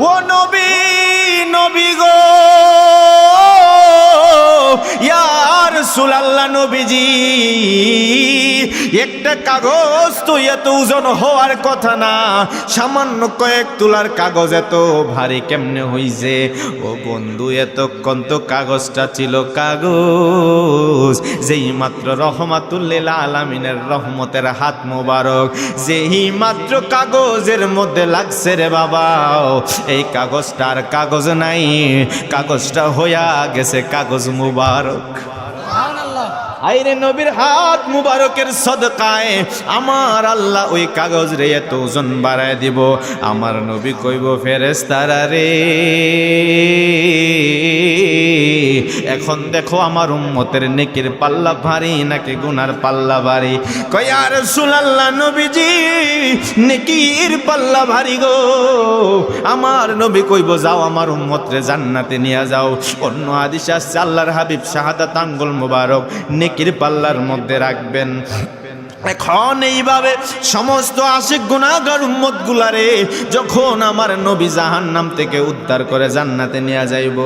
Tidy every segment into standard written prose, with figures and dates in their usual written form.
ও নবী, নবী গো, ইয়া রাসূলুল্লাহ, নবীজি, একটা কাগজ তো এত ওজন হওয়ার কথা না, সামান্য কয়েক তোলার কাগজ এত ভারী কেমনে হইছে? ও বন্ধু, এতক্ষণ তো কাগজটা ছিল কাগজ, যেই মাত্র রহমাতুল লিল আলামিনের রহমতের হাত মোবারক যেই মাত্র কাগজের মধ্যে লাগছে রে বাবা, এই কাগজটা আর কাগজ নাই, কাগজটা হইয়া গেছে কাগজ মুবারক। আইরে নবীর হাত মুবারকের সদকায় আমার আল্লাহ ওই কাগজ রে এত ওজন বাড়ায় দিব। আমার নবী কইব, ফেরেশতারা রে, এখন দেখো আমার উম্মতের নেকির পাল্লা ভারী নাকি গুনার পাল্লা ভারী? কয়, ইয়া রাসূলুল্লাহ, নবীজি, নেকির পাল্লা ভারী গো। আমার নবী কইব, যাও আমার উম্মতরে জান্নাতে নিয়ে যাও। অন্য হাদিস আসছে, আল্লাহর হাবিব শাহাদাত আঙ্গুল মুবারক নেকির পাল্লার মধ্যে রাখবেন। এখন এইভাবে সমস্ত আশিক গুনাহগার উম্মত গুলারে যখন আমার নবী জাহান্নাম থেকে উদ্ধার করে জান্নাতে নিয়ে যাইব,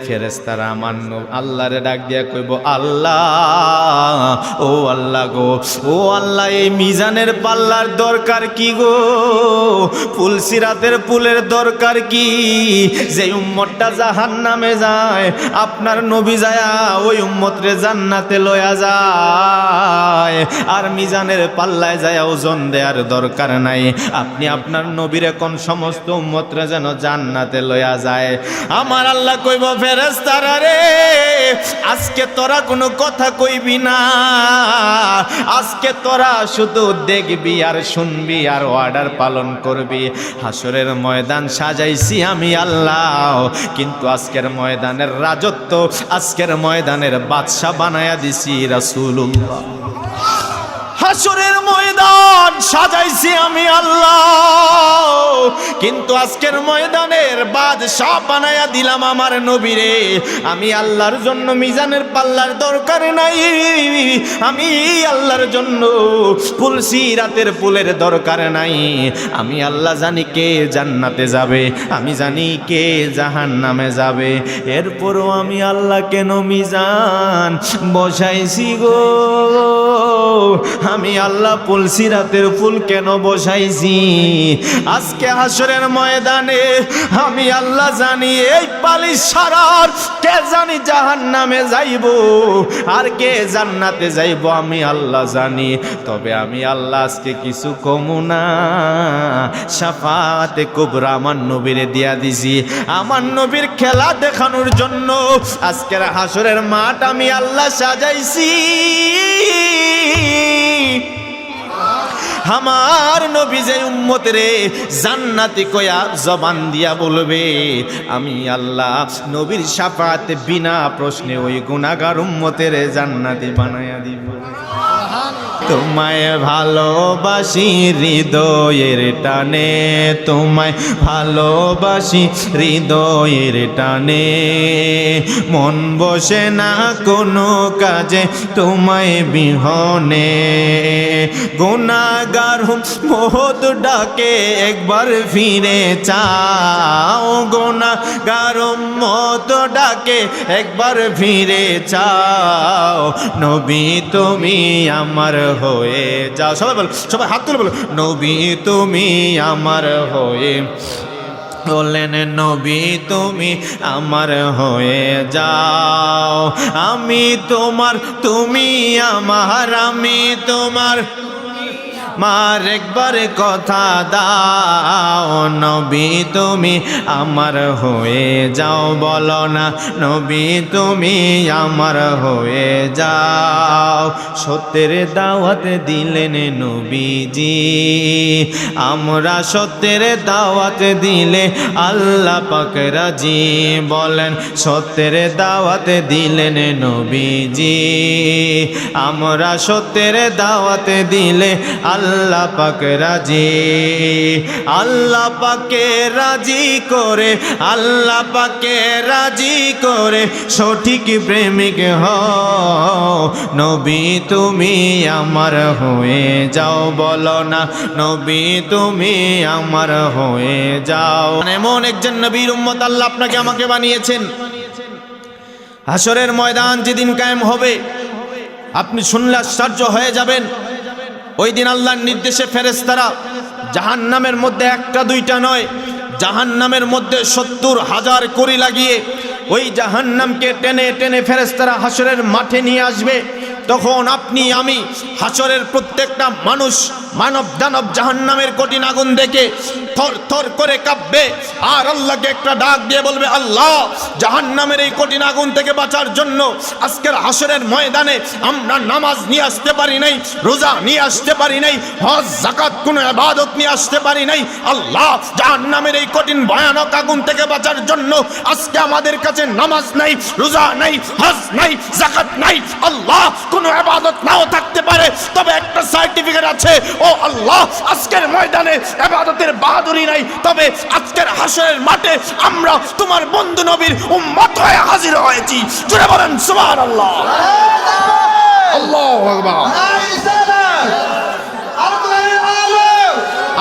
ফেরেশতারা আমার আল্লাহরে ডাক দিয়া কইব, আল্লাহ, ও আল্লাহ গো, ও আল্লাহ, এই মিজানের পাল্লার দরকার কি গো? ফুলসিরাতের পুলের দরকার কি? যে উম্মতটা জাহান্নামে যায়, আপনার নবী যায়া ওই উম্মতরে জান্নাতে লয়া যায়, আর মিজানের পাল্লায় যায় ওজন দেওয়ার দরকার নাই। আপনি আপনার নবীর এখন সমস্ত উম্মতরা যেন জান্নাতে লয়া যায়। আমার আল্লাহ কইব, ফেরেশতারা রে, আজকে তোরা কোনো কথা কইবি না, আজকে তোরা শুধু দেখবি আর শুনবি আর অর্ডার পালন করবি। হাসরের ময়দান সাজাইছি আমি আল্লাহ, কিন্তু আজকের ময়দানের রাজত্ব, আজকের ময়দানের বাদশা বানায়া দিছি রাসূলুল্লাহ। হাসরের ময়দান সাজাইছি আমি আল্লাহ, কিন্তু আজকের ময়দানের বাদশা বানায়া দিলাম আমার নবীরে। আমি আল্লাহর জন্য মিজানের পাল্লার দরকার নাই, আমি আল্লাহর জন্য ফুলসিরাতের পুলের দরকার নাই। আমি আল্লাহ জানি কে জান্নাতে যাবে, আমি জানি কে জাহান্নামে যাবে। এরপরও আমি আল্লাহ কেন মিজান বসাইছি গো? আমি আল্লাহ ফুলসিরাতের ফুল কেন বসাইছি? আজকে হাসরের ময়দানে আমি আল্লাহ জানি এই পালিশ সারার কে জানি জাহান্নামে যাইব আর কে জান্নাতে যাইব, আমি আল্লাহ জানি। তবে আমি আল্লাহ আজকে কিছু কমু না, শাফাতে কুবরা আমার নবীরে দিয়া দিছি। আমার নবীর খেলা দেখানোর জন্য আজকের হাসরের মাঠ আমি আল্লাহ সাজাইছি। আমার নবী যে উম্মতরে জান্নাতি কয়া জবান দিয়া বলবে, আমি আল্লাহ নবীর শাফাতে বিনা প্রশ্নে ওই গুনাহগার উম্মতের জান্নাতি বানায়া দিব। তোমায় ভালোবাসি হৃদয়ের টানে, তোমায় ভালোবাসি হৃদয়ের টানে, মন বসে না কোনো কাজে তোমায় বিহনে। গুনাহগার মহৎ ডাকে একবার ফিরে চাও, গুনাহগার মহৎ ডাকে একবার ফিরে চাও। নবী তুমি আমার হয়ে যাও। সবাই বলো, সবাই হাত তুলে বলো, নবী তুমি আমার হয়ে, বলেন নবী তুমি আমার হয়ে যাও। আমি তোমার, তুমি আমার, আমি তোমার, মার একবার কথা দাও, নবী তুমি আমার হয়ে যাও। বলো না, নবী তুমি আমার হয়ে যাও। সত্যের দাওয়াত দিলেন নবীজি, আমরা সত্যের দাওয়াত দিলে আল্লাহ পাক রাজি। বলেন, সত্যের দাওয়াত দিলেন নবীজি, আমরা সত্যের দাওয়াত দিলে আল্লাহ পাক রাজি, আল্লাহ পাকে রাজি করে, আল্লাহ পাকে রাজি করে সঠিক প্রেমিক হও। নবী তুমি আমার হয়ে যাও, বলো না নবী তুমি আমার হয়ে যাও। এমন একজন নবীর উম্মত আল্লাহ আপনাকে আমাকে বানিয়েছেন। হাসরের ময়দান যেদিন কায়েম হবে আপনি শুনলে আশ্চর্য হয়ে যাবেন। ওই দিন আল্লাহর নির্দেশে ফেরেশতারা জাহান্নামের মধ্যে একটা দুইটা নয়, জাহান্নামের মধ্যে ৭০,০০০ কড়ি লাগিয়ে ওই জাহান্নামকে টেনে টেনে ফেরেশতারা হাসরের মাঠে নিয়ে আসবে। তখন আপনি আমি হাসরের প্রত্যেকটা মানুষ, মানব দানব জাহান্নামের কঠিন আগুন দেখে থর থর করে কাঁপবে আর আল্লাহকে একটা ডাক দিয়ে বলবে, আল্লাহ জাহান্নামের এই কঠিন আগুন থেকে বাঁচার জন্য আজকের হাসরের ময়দানে আমরা নামাজ নিয়ে আসতে পারি নাই, রোজা নিয়ে আসতে পারি নাই, হজ যাকাত কোনো ইবাদত নিয়ে আসতে পারি নাই। আল্লাহ জাহান্নামের এই কঠিন ভয়ানক আগুন থেকে বাঁচার জন্য আজকে আমাদের কাছে নামাজ নাই, রোজা নাই, হজ নাই, যাকাত নাই। আল্লাহ কোনো ইবাদত নাও থাকতে পারে, তবে একটা সার্টিফিকেট আছে, ও আল্লাহ আজকের ময়দানে ইবাদতের বাহাদুরি নাই, তবে আজকের হাসরের মাঠে আমরা তোমার বন্ধু নবীর উম্মত হয়ে হাজির হয়েছি। জোরে বলেন সুবহানাল্লাহ। আল্লাহু আকবার।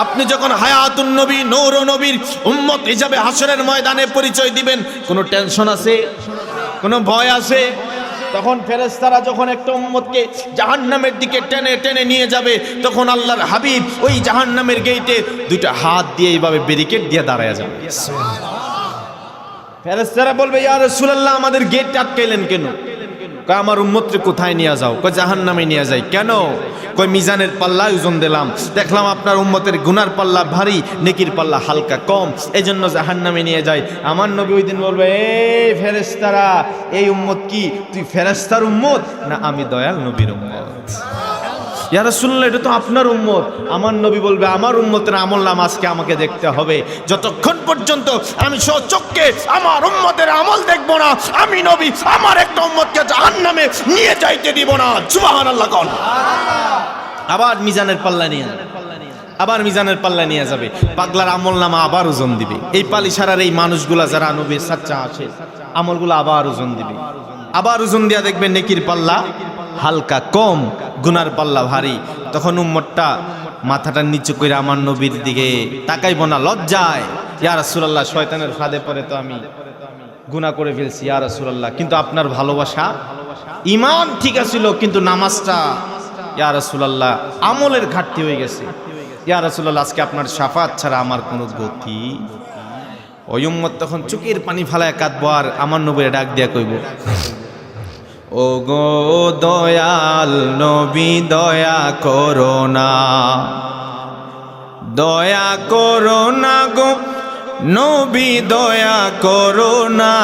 আপনি যখন হায়াতুন নবী নূর নবীর উম্মত হিসাবে হাসরের ময়দানে পরিচয় দিবেন, কোনো টেনশন আছে? কোনো ভয় আছে? তখন ফেরেশতারা যখন একটা উম্মতকে জাহান্নামের দিকে টেনে টেনে নিয়ে যাবে, তখন আল্লাহর হাবিব ওই জাহান্নামের গেটে দুইটা হাত দিয়ে এইভাবে ব্যারিকেড দিয়ে দাঁড়ায় যাবে। ফেরেশতারা বলবে, ইয়া রাসূলুল্লাহ আমাদের গেট আটকাইলেন কেন? কয় আমার উম্মতকে কোথায় নিয়ে যাও? কয় জাহান্নামে নিয়ে যাই। কেন? কয় মিজানের পাল্লা ওজন দিলাম, দেখলাম আপনার উম্মতের গুনার পাল্লা ভারী, নেকির পাল্লা হালকা কম, এই জন্য জাহান্নামে নিয়ে যায়। আমার নবী ওই দিন বলবে, এই ফেরেশতারা এই উম্মত কি তুই ফেরেশতার উম্মত না আমি দয়াল নবীর উম্মত? ইয়া রাসূলুল্লাহ এটা তো আপনার উম্মত। আমার নবী বলবে, আমার উম্মতের আমলনামা আজকে আমাকে দেখতে হবে। যতক্ষণ পর্যন্ত আমি স্বচক্ষে আমার উম্মতের আমল দেখব না, আমি নবী আমার একটা উম্মতকে জাহান্নামে নিয়ে যাইতে দিব না। সুবহানাল্লাহ কোন। আবার মিজানের পাল্লা নিয়ে যাবে, আবার মিজানের পাল্লা নিয়ে যাবে, পাগলার আমলনামা আবার ওজন দিবে। এই পালিশারার এই মানুষগুলা যারা নবীর সাচ্চা আছে আমলগুলো আবার ওজন দিবে, আবার ওজন দিয়া দেখবে নেকির পাল্লা হালকা কম, গুনার পাল্লা ভারী। তখন উম্মতটা মাথাটা নিচু করে আমার নবীর দিকে তাকাইব না, লজ্জায়। ইয়া রাসূলুল্লাহ শয়তানের ফাঁদে পড়ে তো আমি গুনাহ করে ফেলছি ইয়া রাসূলুল্লাহ, কিন্তু আপনার ভালোবাসা, ঈমান ঠিক আছিল কিন্তু নামাজটা ইয়া রাসূলুল্লাহ আমলের ঘাটতি হয়ে গেছে। ইয়া রাসূলুল্লাহ আজকে আপনার শাফাত ছাড়া আমার কোনো গতি। ওই উম্মত তখন চোখের পানি ফালায় কাঁদবো আর আমার নবীর ডাক দিয়া কইব, ও গো দয়াল নবী দয়া করো না, দয়া করো না গো নবী দয়া করো না,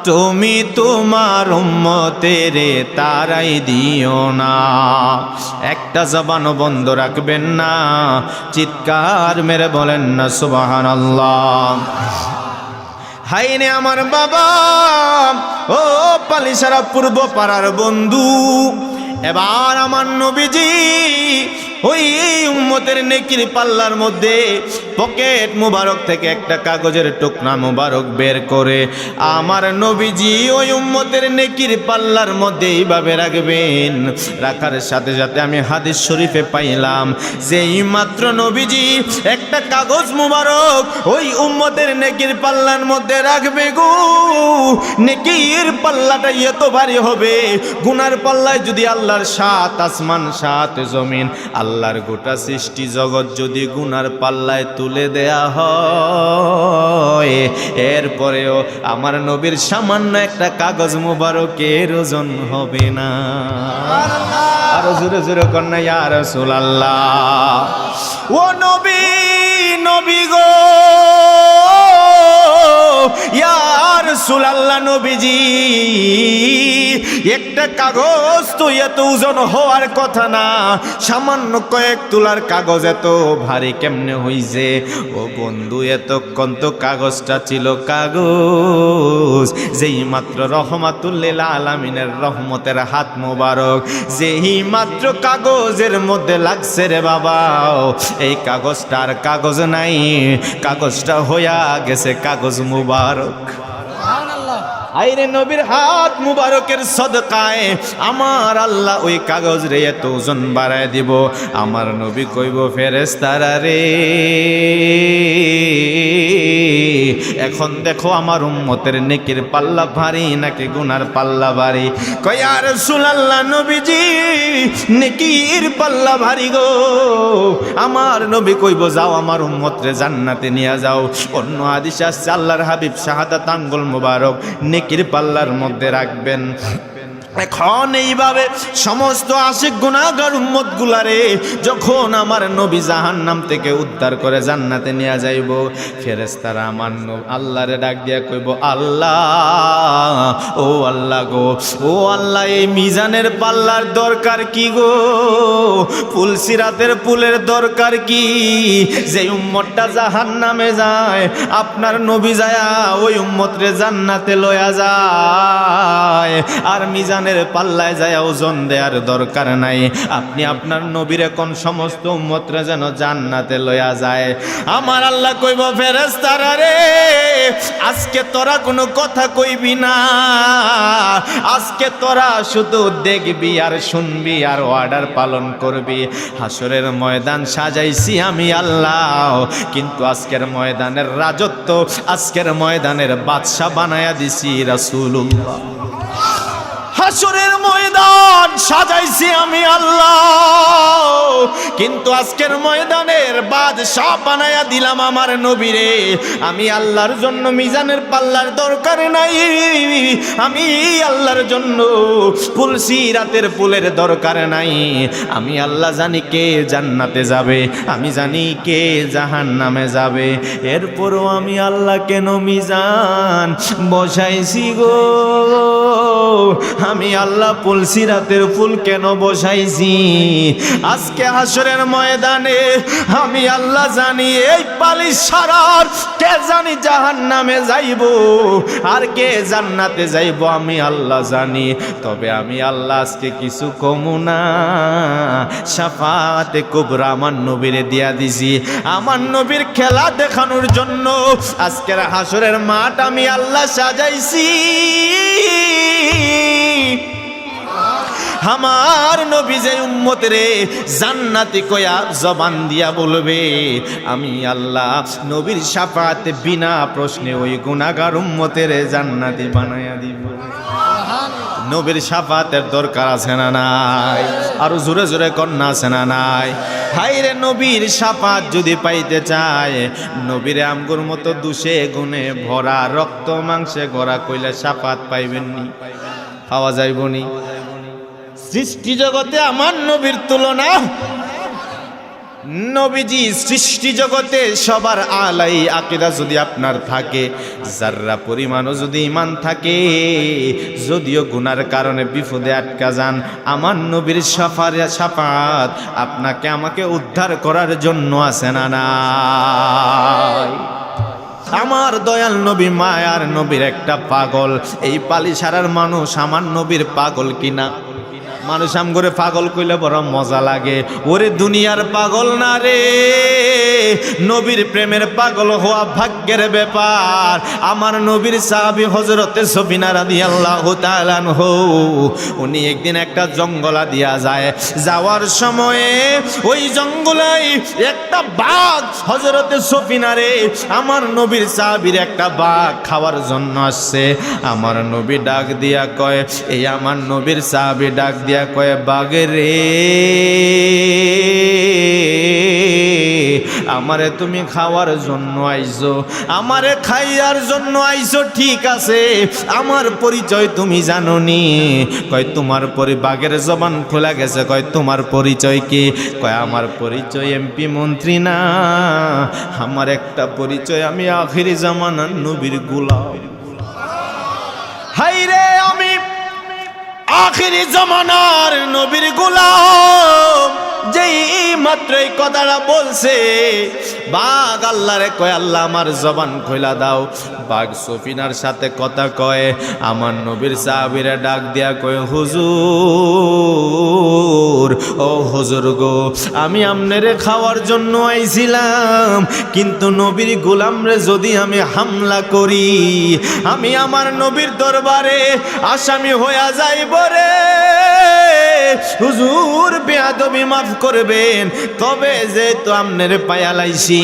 তুমি তোমার উম্মতের তারাই দিও না। একটা জবানও বন্ধ রাখবেন না, চিৎকার মেরে বলেন না সুবহানাল্লাহ। হাইনে আমার বাবা, ও পালিশারা পূর্ব পাড়ার বন্ধু, এবার আমার নবীজি ওই উম্মতের নেকির পাল্লার মধ্যে পকেট মুবারক থেকে একটা কাগজের টুকরা মুবারক বের করে আমার নবীজি ওই উম্মতের নেকির পাল্লার মধ্যে এইভাবে রাখবেন। রাখার সাথে সাথে আমি হাদিস শরীফে পাইলাম যে এই মাত্র নবীজি একটা কাগজ মুবারক ওই উম্মতের নেকির পাল্লার মধ্যে রাখবে গো, নেকির পাল্লাটা এত ভারী হবে, গুনার পাল্লায় যদি আল্লাহর ৭ আসমান ৭ জমিন আল্লাহর গোটা সৃষ্টি জগৎ যদি গুনার পাল্লায় তুলে দেয়া হয়, এরপরেও আমার নবীর সামান্য একটা কাগজ মুবারকের ওজন হবে না। আরো জোরে জোরে কন্যা ইয়া রাসূলুল্লাহ। ও নবী, নবী গো ইয়া রাসূলুল্লাহ নবীজি, একটা কাগজ তো এত ওজন হওয়ার কথা না, সামান্য কয়েক তোলার কাগজ এত ভারী কেমনে হইছে? ও বন্ধু, এতক্ষণ তো কাগজটা ছিল কাগজ, যেই মাত্র রহমাতুল লিল আলামিনের রহমতের হাত মোবারক যেই মাত্র কাগজের মধ্যে লাগছে রে বাবা, এই কাগজটা আর কাগজ নাই, কাগজটা হইয়া গেছে কাগজ মুবারক। আইরে নবীর হাত মুবারকের সদকায় আমার আল্লাহ ওই কাগজ রে এত ওজন বাড়ায় দিব। আমার নবী কইব, ফেরেশতারা রে, এখন দেখো আমার উম্মতের নেকির পাল্লা ভারী নাকি গুনার পাল্লা ভারী? কয় ইয়া রাসূলুল্লাহ নবীজি, নেকির পাল্লা ভারী গো। আমার নবী কইব, যাও আমার উম্মতরে জান্নাতে নিয়ে যাও। অন্য হাদিস আসছে আল্লাহর হাবিব শাহাদাত আঙ্গুল মুবারক নেকির পাল্লার মধ্যে রাখবেন। এখন এইভাবে সমস্ত আশিক গুনাহগার উম্মত গুলারে যখন আমার নবী জাহান্নাম থেকে উদ্ধার করে জান্নাতে নিয়ে যাইব, ফেরেশতারা আমার আল্লাহরে ডাক দিয়া কইব, আল্লাহ, ও আল্লাহ গো, ও আল্লাহ, এই মিজানের পাল্লার দরকার কি গো? ফুলসিরাতের পুলের দরকার কি? যে উম্মতটা জাহান্নামে যায় আপনার নবী যায়া ওই উম্মতরে জান্নাতে লয়া যায়, আর মিজানের পাল্লায় যায় ওজন দেওয়ার দরকার নাই। আপনি আপনার নবীর কোন সমস্ত উম্মতরা যেন জান্নাতে লয়া যায়। আমার আল্লাহ কইব, ফেরেশতারা রে, আজকে তোরা কোনো কথা কইবি না, আজকে তোরা শুধু দেখবি আর শুনবি আর অর্ডার পালন করবি। হাসরের ময়দান সাজাইছি আমি আল্লাহ, কিন্তু আজকের ময়দানের রাজত্ব, আজকের ময়দানের বাদশা বানায়া দিছি রাসূলুল্লাহ। হাসরের ময়দান সাজাইছি আমি আল্লাহ, কিন্তু আজকের ময়দানের বাদশা বানায়া দিলাম আমার নবীরে। আমি আল্লাহর জন্য মিজানের পাল্লার দরকার নাই, আমি আল্লাহর জন্য ফুলসিরাতের পুলের দরকার নাই। আমি আল্লাহ জানি কে জান্নাতে যাবে, আমি জানি কে জাহান্নামে যাবে। এরপরও আমি আল্লাহ কেন মিজান বসাইছি গো? আমি আল্লাহ ফুলসিরাতের ফুল কেন বসাইছি? আজকে হাসরের ময়দানে আমি আল্লাহ জানি এই পালিশ সারার কে জানি জাহান্নামে যাইব আর কে জান্নাতে যাইব, আমি আল্লাহ জানি। তবে আমি আল্লাহ আজকে কিছু কমু না, শাফাতে কুবরা আমার নবীরে দিয়া দিছি। আমার নবীর খেলা দেখানোর জন্য আজকের হাসরের মাঠ আমি আল্লাহ সাজাইছি। আমার নবী যে উম্মতরে জান্নাতি কয়া জবান দিয়া বলবে, আমি আল্লাহ নবীর শাফাতে বিনা প্রশ্নে ওই গুনাহগার উম্মতের জান্নাতি বানায়া দিব। নবীর শাফাতের দরকার আছে না নাই? আরো জোরে জোরে কন্যা আছে না নাই? হাইরে নবীর শাফাত যদি পাইতে চায়, নবীরে আমগুর মতো দুষে গুণে ভরা রক্ত মাংসে গড়া কইলে শাফাত পাইবেননি, পাওয়া যাইবনি। সৃষ্টি জগতে আমার নবীর তুলনা, নবীজি সৃষ্টি জগতে সবার আলাই আকীদা যদি আপনার থাকে, যাররা পরিমাণও যদি ঈমান থাকে, যদিও গুনার কারণে বিপদে আটকা যান, আমার নবীর শাফাত আপনাকে আমাকে উদ্ধার করার জন্য আছে না নাই? আমার দয়াল নবী মায়ার নবীর একটা পাগল। এই পালিশারার মানুষ আমার নবীর পাগল কিনা? মানুষ আম করে পাগল কইলে বড় মজা লাগে। ওরে দুনিয়ার পাগল না রে, নবীর প্রেমের পাগল হওয়া ভাগ্যের ব্যাপার। আমার নবীর সাহাবী হযরতে সফিনা রাদিয়াল্লাহু তাআলা আনহু, উনি একদিন একটা জঙ্গলা দিয়া যায়, যাওয়ার সময়ে ওই জঙ্গলে একটা বাঘ হযরতে সফিনা রে, আমার নবীর সাহাবীর একটা বাঘ খাওয়ার জন্য আসছে। আমার নবী ডাক দিয়া কয়, এই আমার নবীর সাহাবী ডাক দিয়া কয়, বাঘে রে, আমারে তুমি খাওয়ার জন্য আইছো, আমারে খাইয়ার জন্য আইছো, ঠিক আছে, আমার পরিচয় তুমি জানো নি? কয় তোমার বাঘের জবান খোলা গেছে, কয় তোমার পরিচয় কি? কয় আমার পরিচয় এমপি মন্ত্রী না, আমার একটা পরিচয়, আমি আখিরি জামানার নবীর গোলাম। হাইরে আমি আখিরি জামানার নবীর গোলাম, যেই মাত্র এই কথাটা বলছে বাঘ আল্লাহরে কয়, আল্লাহ আমার জবান খোলা দাও। বাঘ সফিনার সাথে কথা কয়, আমার নবীর সাহাবীরা ডাক দিয়া কয়, হুজুর, ও হুজুর গো, আমি আপনারে খাওয়ার জন্য আইছিলাম, কিন্তু নবীর গোলামরে যদি আমি হামলা করি, আমি আমার নবীর দরবারে আসামি হইয়া যাইব রে। হুজুর বেয়াদবি মাফ করবেন, তবে যেহেতু আপনারে পায়া লাইছি,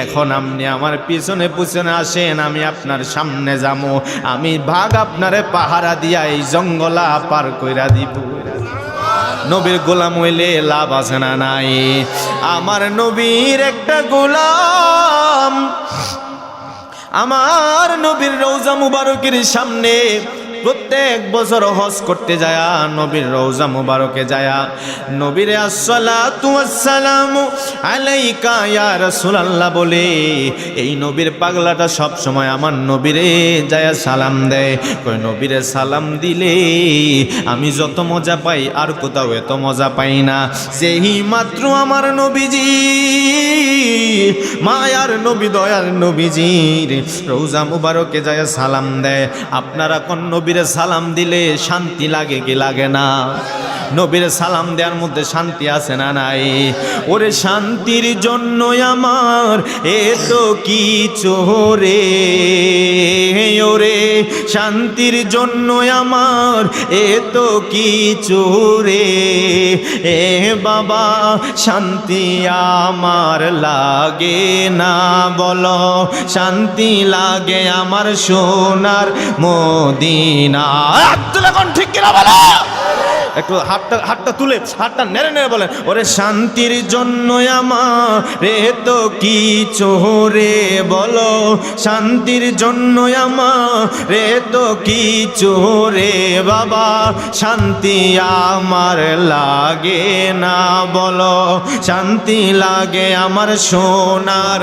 এখন আপনি আমার পিছনে পিছনে আসেন, আমি আপনার সামনে যাবো, আমি ভাগ আপনারে পাহারা দিয়া এই জঙ্গলা পার কইরা দিব। নবীর গোলাম হইলে লাভ আছে না নাই? আমার নবীর একটা গোলাম আমার নবীর রওজা মুবারকের সামনে প্রত্যেক বছর হজ করতে যায়, নবীর রওজা মুবারকে যায়, নবীর আসসালাতু ওয়াসসালামু আলাইকা ইয়া রাসূলুল্লাহ বলে এই নবীর পাগলাটা সব সময় আমার নবীরে যায় সালাম দেয়। কই নবীরে সালাম দিলে আমি যত মজা পাই আর কোথাও এত মজা পাই না। যেই মাত্র আমার নবীজি, মায়ার নবী দয়ার নবীজির রওজা মুবারকে যায় সালাম দেয়, আপনারা কোন নবীরে সালাম দিলে শান্তি লাগে কি লাগে না? নবীর সালাম দেওয়ার মধ্যে শান্তি আছে না নাই? ওরে শান্তির জন্য আমার এত কিছু রে, ওরে শান্তির জন্য আমার এত কিছু রে, এ বাবা শান্তি আমার লাগে না বলো, শান্তি লাগে আমার সোনার মদিনা। এখন ঠিক কিনা বলো? একটু হাতটা তুলে হাতটা নেড়ে নেড়ে বলেন, ওরে শান্তির জন্য আমার এত কিছু রে বলো, শান্তির জন্য আমার এত কিছু রে বাবা, শান্তি আমার লাগে না বলো, শান্তি লাগে আমার সোনার।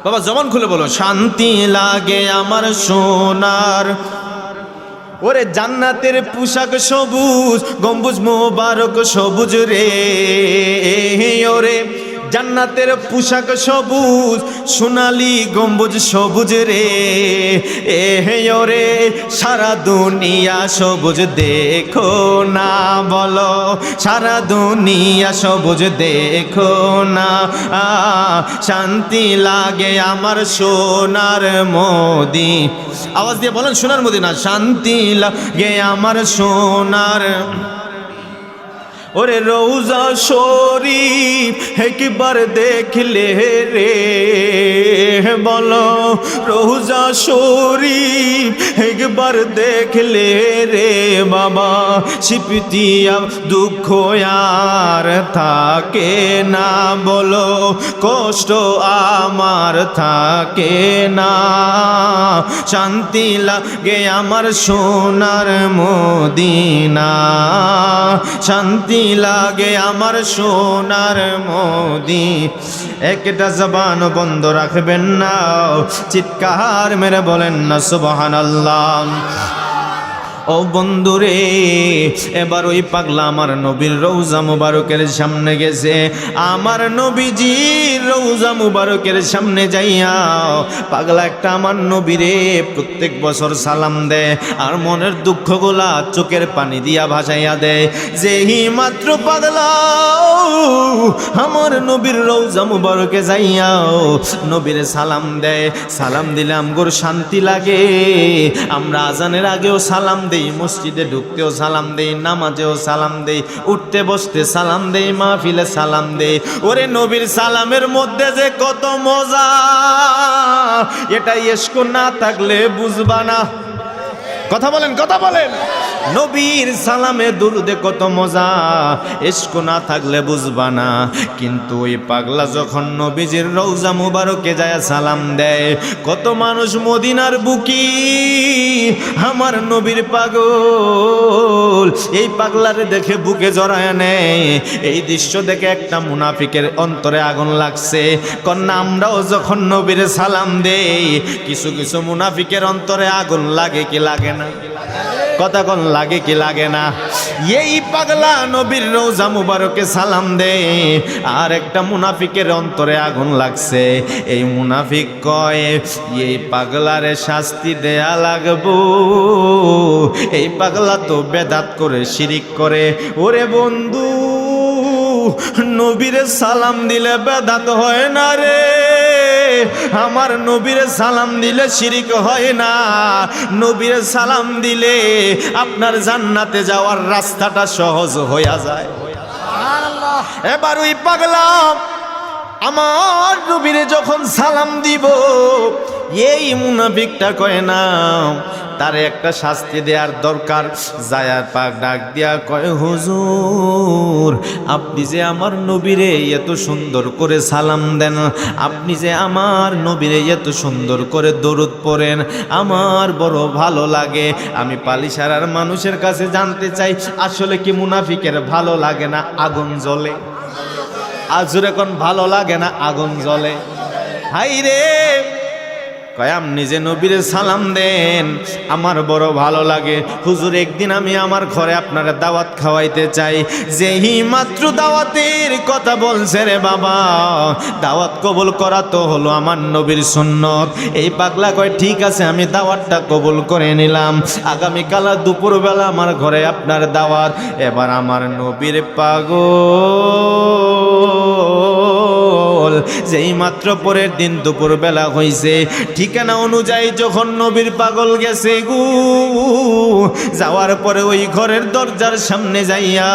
বাবা জবান খুলে বলো, শান্তি লাগে আমার সোনার। ওরে জান্নাতের পোশাক সবুজ, গম্বুজ মোবারক সবুজ রে, ওরে জান্নাতের পোশাক সবুজ, সোনালি গম্বুজ সবুজ রে, ওরে সারা দুনিয়া সবুজ দেখো না বলো, সারা দুনিয়া সবুজ দেখো না, শান্তি লাগে আমার সোনার মদি। আওয়াজ দিয়ে বলেন সোনার মদিনা, শান্তি লাগে আমার সোনার। ওরে রওজা শরীফ একবার দেখলে রে বলো, রওজা শরীফ একবার দেখলে রে বাবা, সিপিতিয়া দুঃখ আর থাকে না বলো, কষ্ট আমার থাকে না, শান্তি লাগে আমার সোনার মদিনা, শান্তি লাগে আমার সোনার মদি। একটা জবান বন্ধ রাখবেন না, চিৎকার মেরে বলেন না সুবহানাল্লাহ। ও বন্ধুরে, এবার ওই পাগলা আমার নবীর রওজা মুবারকের সামনে গেছে, আমার নবীজির রওজা মুবারকের সামনে যাইয়া পাগলা একটা আমার নবীরে প্রত্যেক বছর সালাম দেয়, আর মনের দুঃখগুলা চোখের পানি দিয়া ভাসাইয়া দেয়। যেই মাত্র পাগলা আমার নবীর রওজা মুবারকে যাইয়া নবীরে সালাম দেয়, সালাম দিলে আমগোর শান্তি লাগে। আমরা আজানের আগেও সালাম দেই, মসজিদে ঢুকতেও সালাম দেই, নামাজেও সালাম দেই, উঠতে বসতে সালাম দেই, মাহফিলে সালাম দেই। ওরে নবীর সালামের মধ্যে যে কত মজা, এটা ইশক না থাকলে বুঝবা না। কথা বলেন, কথা বলেন। নবীর সালামে দুরুদে কত মজা, ইশক না থাকলে বুঝবা না। কিন্তু ওই পাগলা যখন নবীজির রওজা মুবারকে যায় সালাম দেয়, কত মানুষ মদিনার বুকি আমার নবীর পাগল, এই পাগলারে দেখে বুকে জড়ায় নেয়। এই দৃশ্য দেখে একটা মুনাফিকের অন্তরে আগুন লাগছে। কন্যা আমরাও যখন নবীর সালাম দেই, কিছু কিছু মুনাফিকের অন্তরে আগুন লাগে কি লাগে না? কথা কোন লাগে কি লাগে না? এই পাগলা নবীর রওজা মুবারকে সালাম দেয়, আর একটা মুনাফিকের অন্তরে আগুন লাগছে। এই মুনাফিক কয়, এই পাগলারে শাস্তি দেয়া লাগবো, এই পাগলা তো বেদাত করে শিরিক করে। ওরে বন্ধু, নবীরে সালাম দিলে বেদাত হয় না রে, আমার নবীরে সালাম দিলে শিরিক হয় না। নবীরে সালাম দিলে আপনার জান্নাতে যাওয়ার রাস্তাটা সহজ হইয়া যায়। এবার ওই পাগলা আমার নবীরে যখন সালাম দিব, এই মুনাফিকটা কয় না তারে একটা শাস্তি দেওয়ার দরকার। যায়ার পাক ডাক দিয়া কয়, হুজুর আপনি যে আমার নবীরে এত সুন্দর করে সালাম দেন, আপনি যে আমার নবীরে এত সুন্দর করে দরুদ পড়েন, আমার বড় ভালো লাগে। আমি পালিশারার মানুষের কাছে জানতে চাই, আসলে কি মুনাফিকের ভালো লাগে না আগুন জ্বলে? আজুর এখন ভালো লাগে না আগুন জ্বলে? হাই রে, কয়াম নিজে নবীরে সালাম দেন, আমার বড় ভালো লাগে। হুজুর একদিন আমি আমার ঘরে আপনারা দাওয়াত খাওয়াইতে চাই। যেই মাত্র দাওয়াতের কথা বলছে রে বাবা, দাওয়াত কবুল করা তো হলো আমার নবীর সুন্নত। এই পাগলা কয়, ঠিক আছে আমি দাওয়াতটা কবুল করে নিলাম, আগামীকাল দুপুরবেলা আমার ঘরে আপনার দাওয়াত। এবার আমার নবীর পাগল যেই মাত্র পরের দিন দুপুরবেলা হয়েছে, ঠিকানা অনুযায়ী যখন নবীর পাগল গেছে গু, যাওয়ার পরে ওই ঘরের দরজার সামনে যাইয়া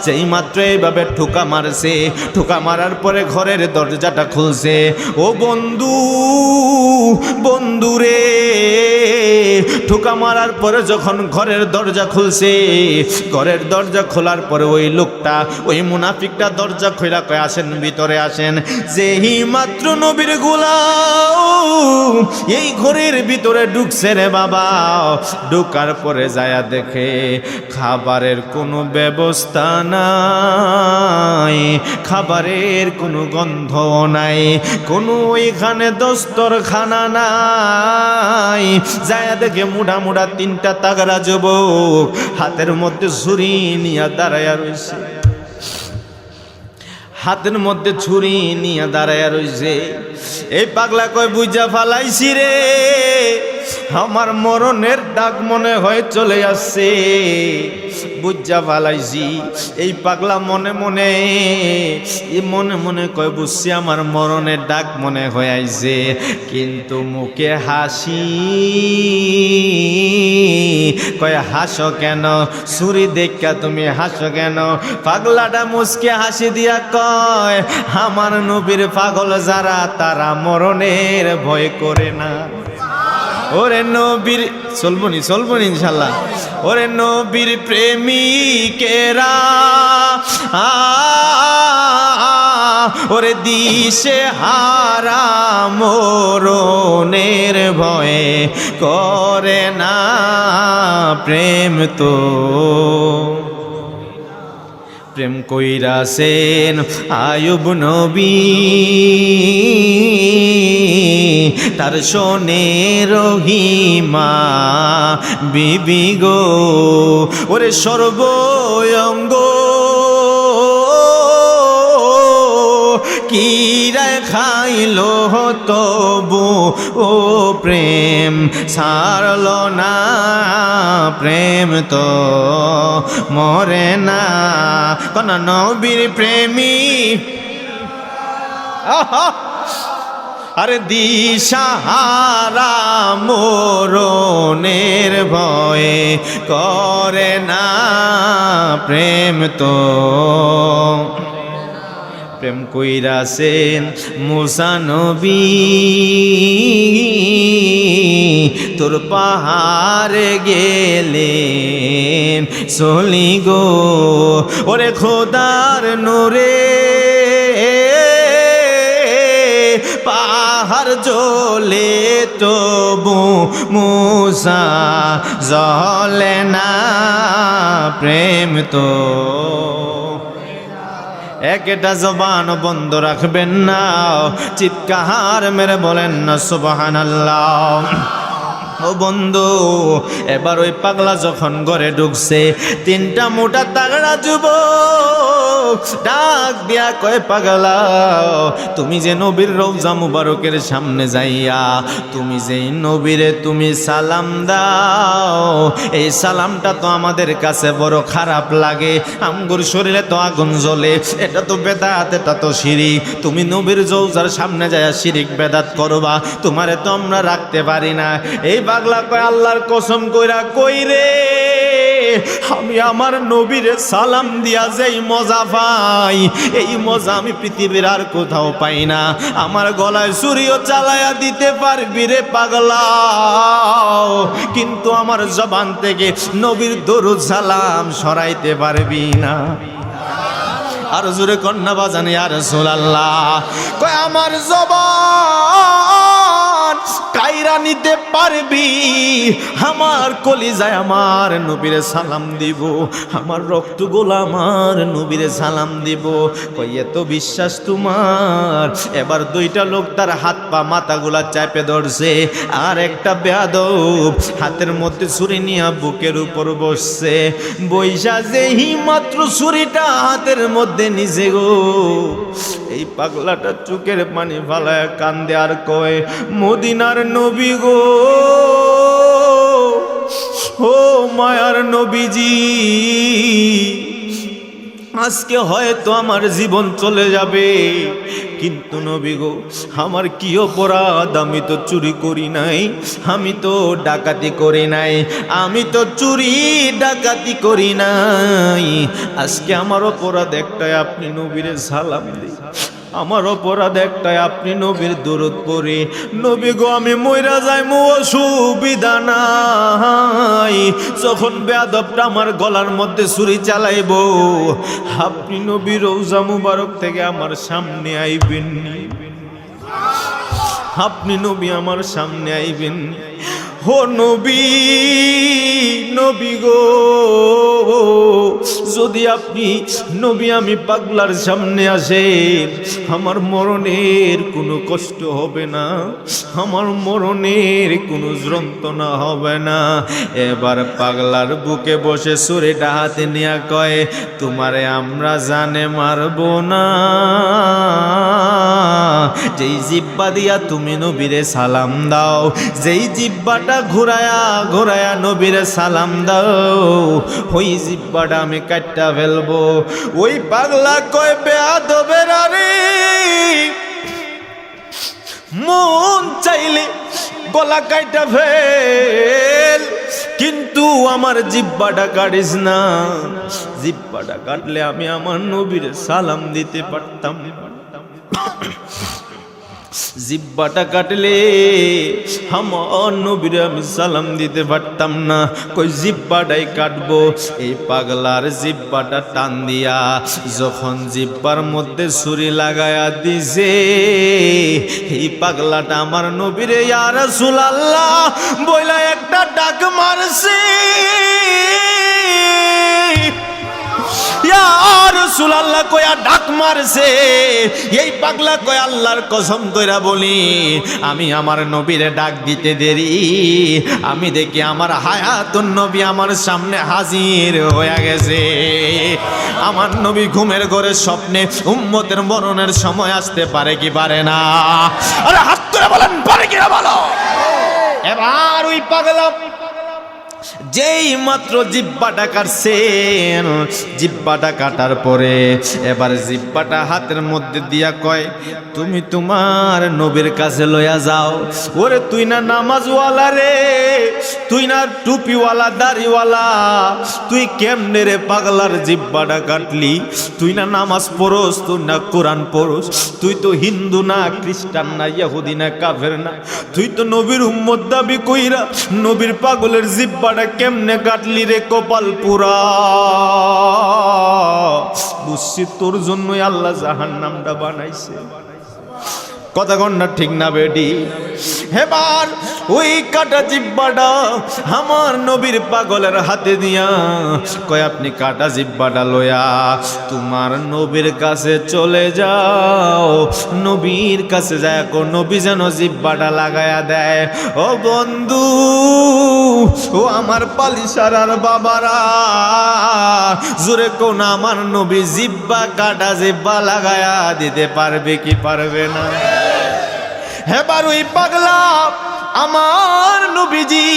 যেই মাত্র এইভাবে ঠোকা মারছে, ঠোকা মারার পরে ঘরের দরজাটা খুলছে। ও বন্ধু, বন্ধুরে, ঠোকা মারার পরে যখন ঘরের দরজা খুলছে, ঘরের দরজা খোলার পরে ওই লোকটা, ওই মুনাফিকটা দরজা খোলা কয়, আসেন ভিতরে আসেন। যেই মাত্র নবীর গোলাম এই ঘরের ভিতরে ঢুকছে রে বাবা, ঢুকার পরে যায়া দেখে খাবারের কোনো ব্যবস্থা নাই, খাবারের কোনো গন্ধ নাই, কোনো এখানে দস্তরখানা নাই। যায়া দেখে মুড়া মুড়া তিনটা তাগড়া যুবক হাতের মধ্যে ছুরি নিয়ে দাঁড়ায়া রয়েছে, হাতের মধ্যে ছুরি নিয়ে দাঁড়ায়া রয়েছে। এই পাগলা কয়, বুঝা ফালাইছি রে, আমার মরণের ডাক মনে হয় চলে আসছে, বুঝা ফালাইছি। এই পাগলা মনে মনে কয়, বুঝছি আমার মরণের ডাক মনে হয়ে আইছে, কিন্তু মুখে হাসি। কয়, হাসো কেন? ছুরি দেখা তুমি হাসো কেন? পাগলাটা মুচকে হাসি দিয়া কয়, আমার নবীর পাগল যারা তারা মরণের ভয় করে না। ওরে নবীর, চলবো নি ইনশাল্লাহ। ওরে নবীর প্রেমিকেরা ওরে দিশে হারা মরণের ভয়ে করে না প্রেম তো। প্রেম কইরাছেন আয়ুব নবী, তার শোনে রহিমা বিবি গো। ওরে সর্বঙ্গ কিরা খাইল তবু ও প্রেম ছাড়ল না, প্রেম তো মরে না। কোন নবীর প্রেমী আরে দিশাহারা মরণের ভয়ে করে না প্রেম তো। প্রেম কইরাছেন মুসা নবী, তোর পাহাড়ে গেলেন চলি গো ওরে খোদার নূরে পাহাড় জ্বলে তবু মুসা জ্বলে না প্রেম তো একটা জবান বন্ধ রাখবেন না চিৎকার মেরে বলেন না সুবহানাল্লাহ ও বন্ধু এবার ওই পাগলা যখন ঘরে ঢুকছে তিনটা মোটা তাগড়া যুবক ডাক দিয়া কয় পাগলা তুমি যে নবীর রওজা মুবারকের সামনে যাইয়া তুমি যে নবীরে তুমি সালাম দাও এই সালামটা তো আমাদের কাছে বড় খারাপ লাগে আমগুর শরীরে তো আগুন জ্বলে এটা তো বেদাত এটা তো শিরিক তুমি নবীর রওজার সামনে যাইয়া শিরিক বেদাত করবা তোমারে তো আমরা রাখতে পারি না এই পাগলা কয় আল্লাহর কসম কইরা কই রে আমি আমার নবীরে সালাম দিয়া যেই মজা পাই এই মজা আমি পৃথিবীর আর কোথাও পাই না আমার গলায় ছুরিও চালায়া দিতে পারবি রে পাগলা কিন্তু আমার জবান থেকে নবীর দরুদ সালাম সরাইতে পারবি না আর জোরে কন্যা বাজান ইয়া রাসূলুল্লাহ কয় আমার জবান কাইরা নিতে পারবি আমার কলিজায় আমার নবীরে সালাম দিব আমার রক্তগুলো আমার নবীরে সালাম দিব কই এত বিশ্বাস তোমার এবার দুইটা লোক তার হাত পা মাথাগুলা চাপে ধরছে আর একটা বেয়াদব হাতের মধ্যে ছুরি নিয়ে বুকের উপর বসছে বৈশা যেই মাত্র ছুরিটা হাতের মধ্যে নিছে গো এই পাগলাটা চোখের পানি ফালায় কান্দে আর কয় মদিনার নবী গো ও মায়ার নবীজি আজকে হয়তো আমার জীবন চলে যাবে কিন্তু নবী গো আমার কি অপরাধ আমি তো চুরি করি নাই আমি তো ডাকাতি করি নাই আমি তো চুরি ডাকাতি করি নাই আজকে আমার অপরাধ একটাই আপনি নবীরে সালাম দিন আমার অপরাধ একটাই আপনি নবীর দরুদ পড়ে নবী গো আমি মইরা যাই মো অসুবিধা নাই যখন বেয়াদবটা আমার গলার মধ্যে ছুরি চালাইব আপনি নবীর রওজা মুবারক থেকে আমার সামনে আইবেন আপনি নবী আমার সামনে আইবেন হো নবী নবী গো যদি আপনি নবী আমি পাগলার সামনে আসেন আমার মরণের কোনো কষ্ট হবে না আমার মরণের কোনো যন্ত্রণা হবে না এবার পাগলার বুকে বসে ছুরিটা হাতে নিয়ে কয় তোমারে আমরা জানে মারব না যেই জিব্বা দিয়া তুমি নবীরে সালাম দাও যেই জিব্বাটা ঘুরায়া ঘুরায়া নবীরে সালাম দাও ওই জিব্বাটা আমি কাটটা ফেলবো ওই পাগলা কয় বেয়াদবের আরে মন চাইলে গলা কাইটা ফেল কিন্তু আমার জিব্বাটা কাটিস না জিব্বাটা কাটলে আমি আমার নবীরে সালাম দিতে পারতাম জিব্বাটা কাটলে আমার নবীরে আমি সালাম দিতে পারতাম না কই জিব্বাটাই কাটবো এই পাগলার জিব্বাটা টান দিয়া যখন জিব্বার মধ্যে ছুরি লাগায়া দিছে এই পাগলাটা আমার নবীরে ইয়া রাসূলুল্লাহ বইলা একটা ডাক মারছে ইয়া রাসূলুল্লাহ কয়া ডাক মারছে এই পাগলা কয় আল্লাহর কসম কইরা বলি আমি আমার নবীরে ডাক দিতে দেরি আমি দেখি আমার হায়াতুন নবী আমার সামনে হাজির হয়ে গেছে আমার নবী ঘুমের ঘরে স্বপ্নে উম্মতের মরণের সময় আসতে পারে কি পারে না আরে হাত তুলে বলেন পারে কি না বলো এবার ওই পাগলা যেই মাত্র জিহ্বাটা কাটছেন, জিহ্বাটা কাটার পরে এবার জিহ্বাটা হাতের মধ্যে দিয়া কয়, তুমি তোমার নবীর কাছে লইয়া যাও। ওরে তুই না নামাজওয়ালা রে, তুই না টুপিওয়ালা দাড়িওয়ালা, তুই কেমনে রে পাগলার জিহ্বাটা কাটলি? তুই না নামাজ পড়োস, তুই না কোরআন পড়োস, তুই তো হিন্দু না, খ্রিস্টান না, ইহুদি না, কাফের না, তুই তো নবীর উম্মত দাবি কইরা নবীর পাগলের জিহ্বাটা কেমনে কাটলি রে কপাল পুরা? বুঝছি তোর জন্যই আল্লাহ জাহান্নামটা বানাইছে। কথা কন্যা ঠিক না বেডি? এবার ওই কাটা জিহ্বাটা আমার নবীর পাগলের হাতে দিয়া কয়, আপনি কাটা জিহ্বাটা লয়া তোমার নবীর কাছে চলে যাও। নবীর কাছে যায় কো, নবী যেন জিহ্বাটা লাগায়া দেয়। ও বন্ধু, ও আমার পালিশারার বাবারা, জোরে কোন আমার নবী জিহ্বা কাটা জিহ্বা লাগায়া দিতে পারবে কি পারবে না? এবার ওই পাগলা আমার নবীজি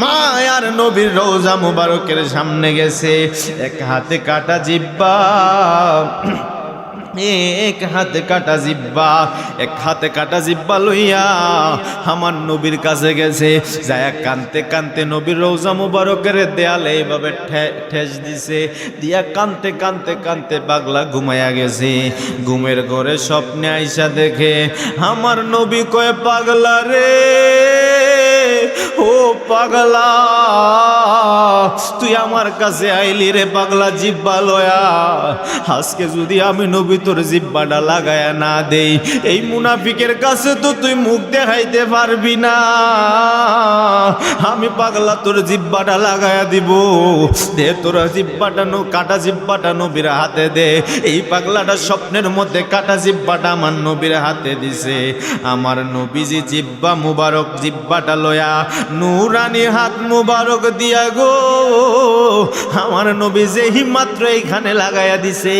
মায়ার নবীর রওজা মুবারকের সামনে গেছে, এক হাতে কাটা জিহ্বা, এক হাতে কাটা জিহ্বা, এক হাতে কাটা জিহ্বা লইয়া আমার নবীর কাছে গেছে। যায় কানতে কানতে নবীর রওজা মুবারকের দেয়ালে এইভাবে ঠেস দিছে, দিয়া কানতে কানতে কানতে পাগলা ঘুমাইয়া গেছে। ঘুমের ঘরে স্বপ্নে আইসা দেখে আমার নবী কয়, পাগলা রে, ও পাগলা, তুই আমার কাছে আইলি রে পাগলা জিহ্বা লয়া। আজকে যদি আমি নবী তোর জিহ্বাটা লাগায়া না দেই, এই মুনাফিকের কাছে তো তুই মুখ দেখাইতে পারবি না। আমি পাগলা তোর জিহ্বাটা লাগায়া দিব, দে তোর জিহ্বাটা, কাটা জিহ্বাটা নবীর হাতে দে। এই পাগলাটা স্বপ্নের মধ্যে কাটা জিহ্বাটা আমার নবীর হাতে দিছে। আমার নবীজি জিহ্বা মুবারক, জিহ্বাটা লয়া নুরানি হাত মুবারক দিয়া গো আমার নবী যেই মাত্র এইখানে লাগাইয়া দিছে,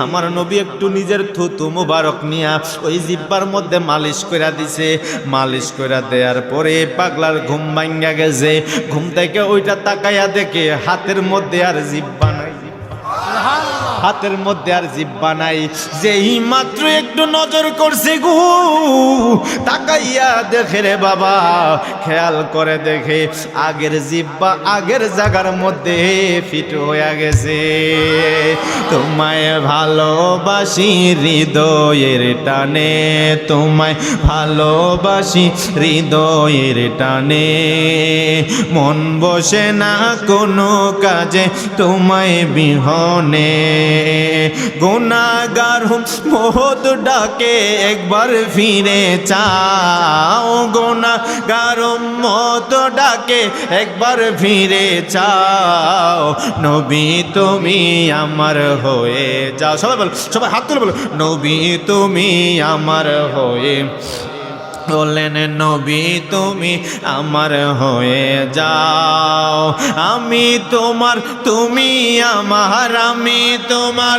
আমার নবী একটু নিজের থুতু মুবারক নিয়া ওই জিহ্বার মধ্যে মালিশ কইরা দিছে। মালিশ কইরা দেওয়ার পরে পাগলার ঘুম ভাঙ্গা গেছে। ঘুম থেকে ওইটা তাকাইয়া দেখে হাতের মধ্যে আর জিহ্বা নাই, হাতের মধ্যে আর জিহ্বা নাই। যেই মাত্র একটু নজর করছে গো, তাকাইয়া দেখে রে বাবা, খেয়াল করে দেখে আগের জিহ্বা আগের জায়গার মধ্যে ফিট হয়ে গেছে। তোমায় ভালোবাসি হৃদয়ের টানে, তোমায় ভালোবাসি হৃদয়ের টানে, মন বসে না কোনো কাজে তোমায় বিহনে। গুনাহগার মহৎ ডাকে একবার ফিরে চাও, গুনাহগার মহৎ ডাকে একবার ফিরে চাও। নবী তুমি আমার হয়ে যাও। সবাই বলো, সবাই হাত তুলে বলো, নবী তুমি আমার হয়ে, বলেন নবী তুমি আমার হয়ে যাও। আমি তোমার, তুমি আমার, আমি তোমার,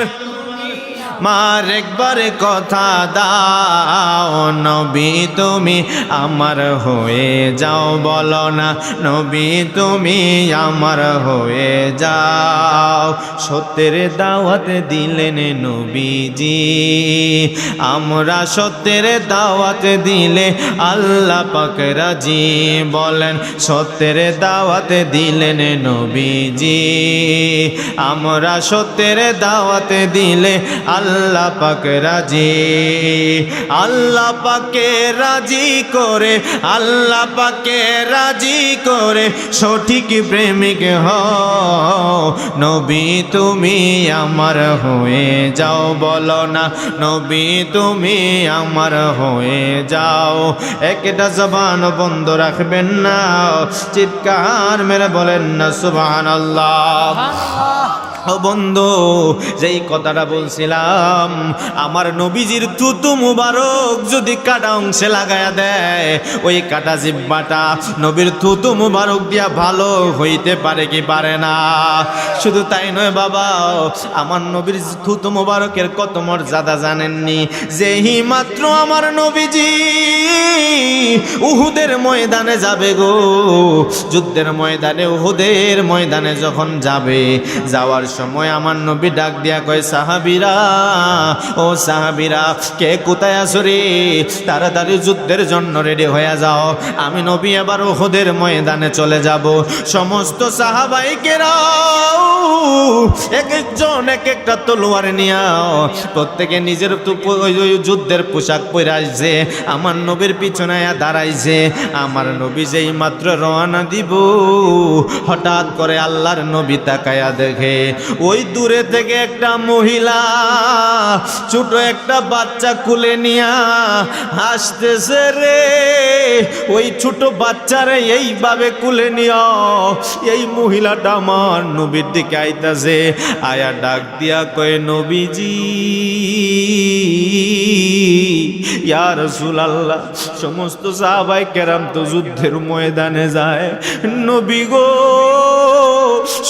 মার একবার কথা দাও। নবী তুমি আমার হয়ে যাও, বলো না নবী তুমি আমার হয়ে যাও। সত্যের দাওয়াত দিলেন নবীজি, আমরা সত্যের দাওয়াত দিলে আল্লাহ পাক রাজি। বলেন সত্যের দাওয়াত দিলেন নবীজি, আমরা সত্যের দাওয়াত দিলে আল্লাহ পাক রাজি। আল্লাহ পাকে রাজি করে, আল্লাহ পাকে রাজি করে সঠিক প্রেমিক হও। নবী তুমি আমার হয়ে যাও, বলো না নবী তুমি আমার হয়ে যাও। একটা জবান বন্ধ রাখবেন না, চিৎকার মেরে বলেন না সুবহানাল্লাহ। ও বন্ধু, যেই কথাটা বলছিলাম, আমার নবীজির থুতু মুবারক যদি কাটা অংশে লাগায়া দেয়, ওই কাটা জিহ্বাটা নবীর থুতু মুবারক দিয়া ভালো হইতে পারে কি পারে না? শুধু তাই নয় বাবা, আমার নবীর থুতু মুবারকের কত মর্যাদা জানেননি? যেই মাত্র আমার নবীজি উহুদের ময়দানে যাবে গো। যুদ্ধের ময়দানে, উহুদের ময়দানে যখন যাবে, যাওয়ার সময় আমার নবী ডাক দিয়া কয়, সাহাবীরা, ও সাহাবীরা, কে কোথায় আছো রে? তাড়াতাড়ি যুদ্ধের জন্য রেডি হয়ে যাও, আমি নবী এবার উহুদের ময়দানে চলে যাব। সমস্ত সাহাবায়ে কেরাম এক একজন এক একটা তলোয়ার নিয়া প্রত্যেকে নিজের যুদ্ধের পোশাক পরে আসছে, আমার নবীর পিছনে দাঁড়াইছে। আমার নবী যেই মাত্র রওনা দিব, হঠাৎ করে আল্লাহর নবী তাকায়া দেখে ওই দূরে থেকে একটা মহিলা ছোট একটা বাচ্চা কুলে নিয়া হাসতেছে রে। ওই ছোট বাচ্চারে এইভাবে কুলে নিয়া এই মহিলাটা আমার নবীর দিকে আইতাছে, আয়া ডাক দিয়া কয়, নবীজি, ইয়া রাসূলুল্লাহ, সমস্ত সাহাবায়ে কেরাম তো যুদ্ধের ময়দানে যায়, নবী গো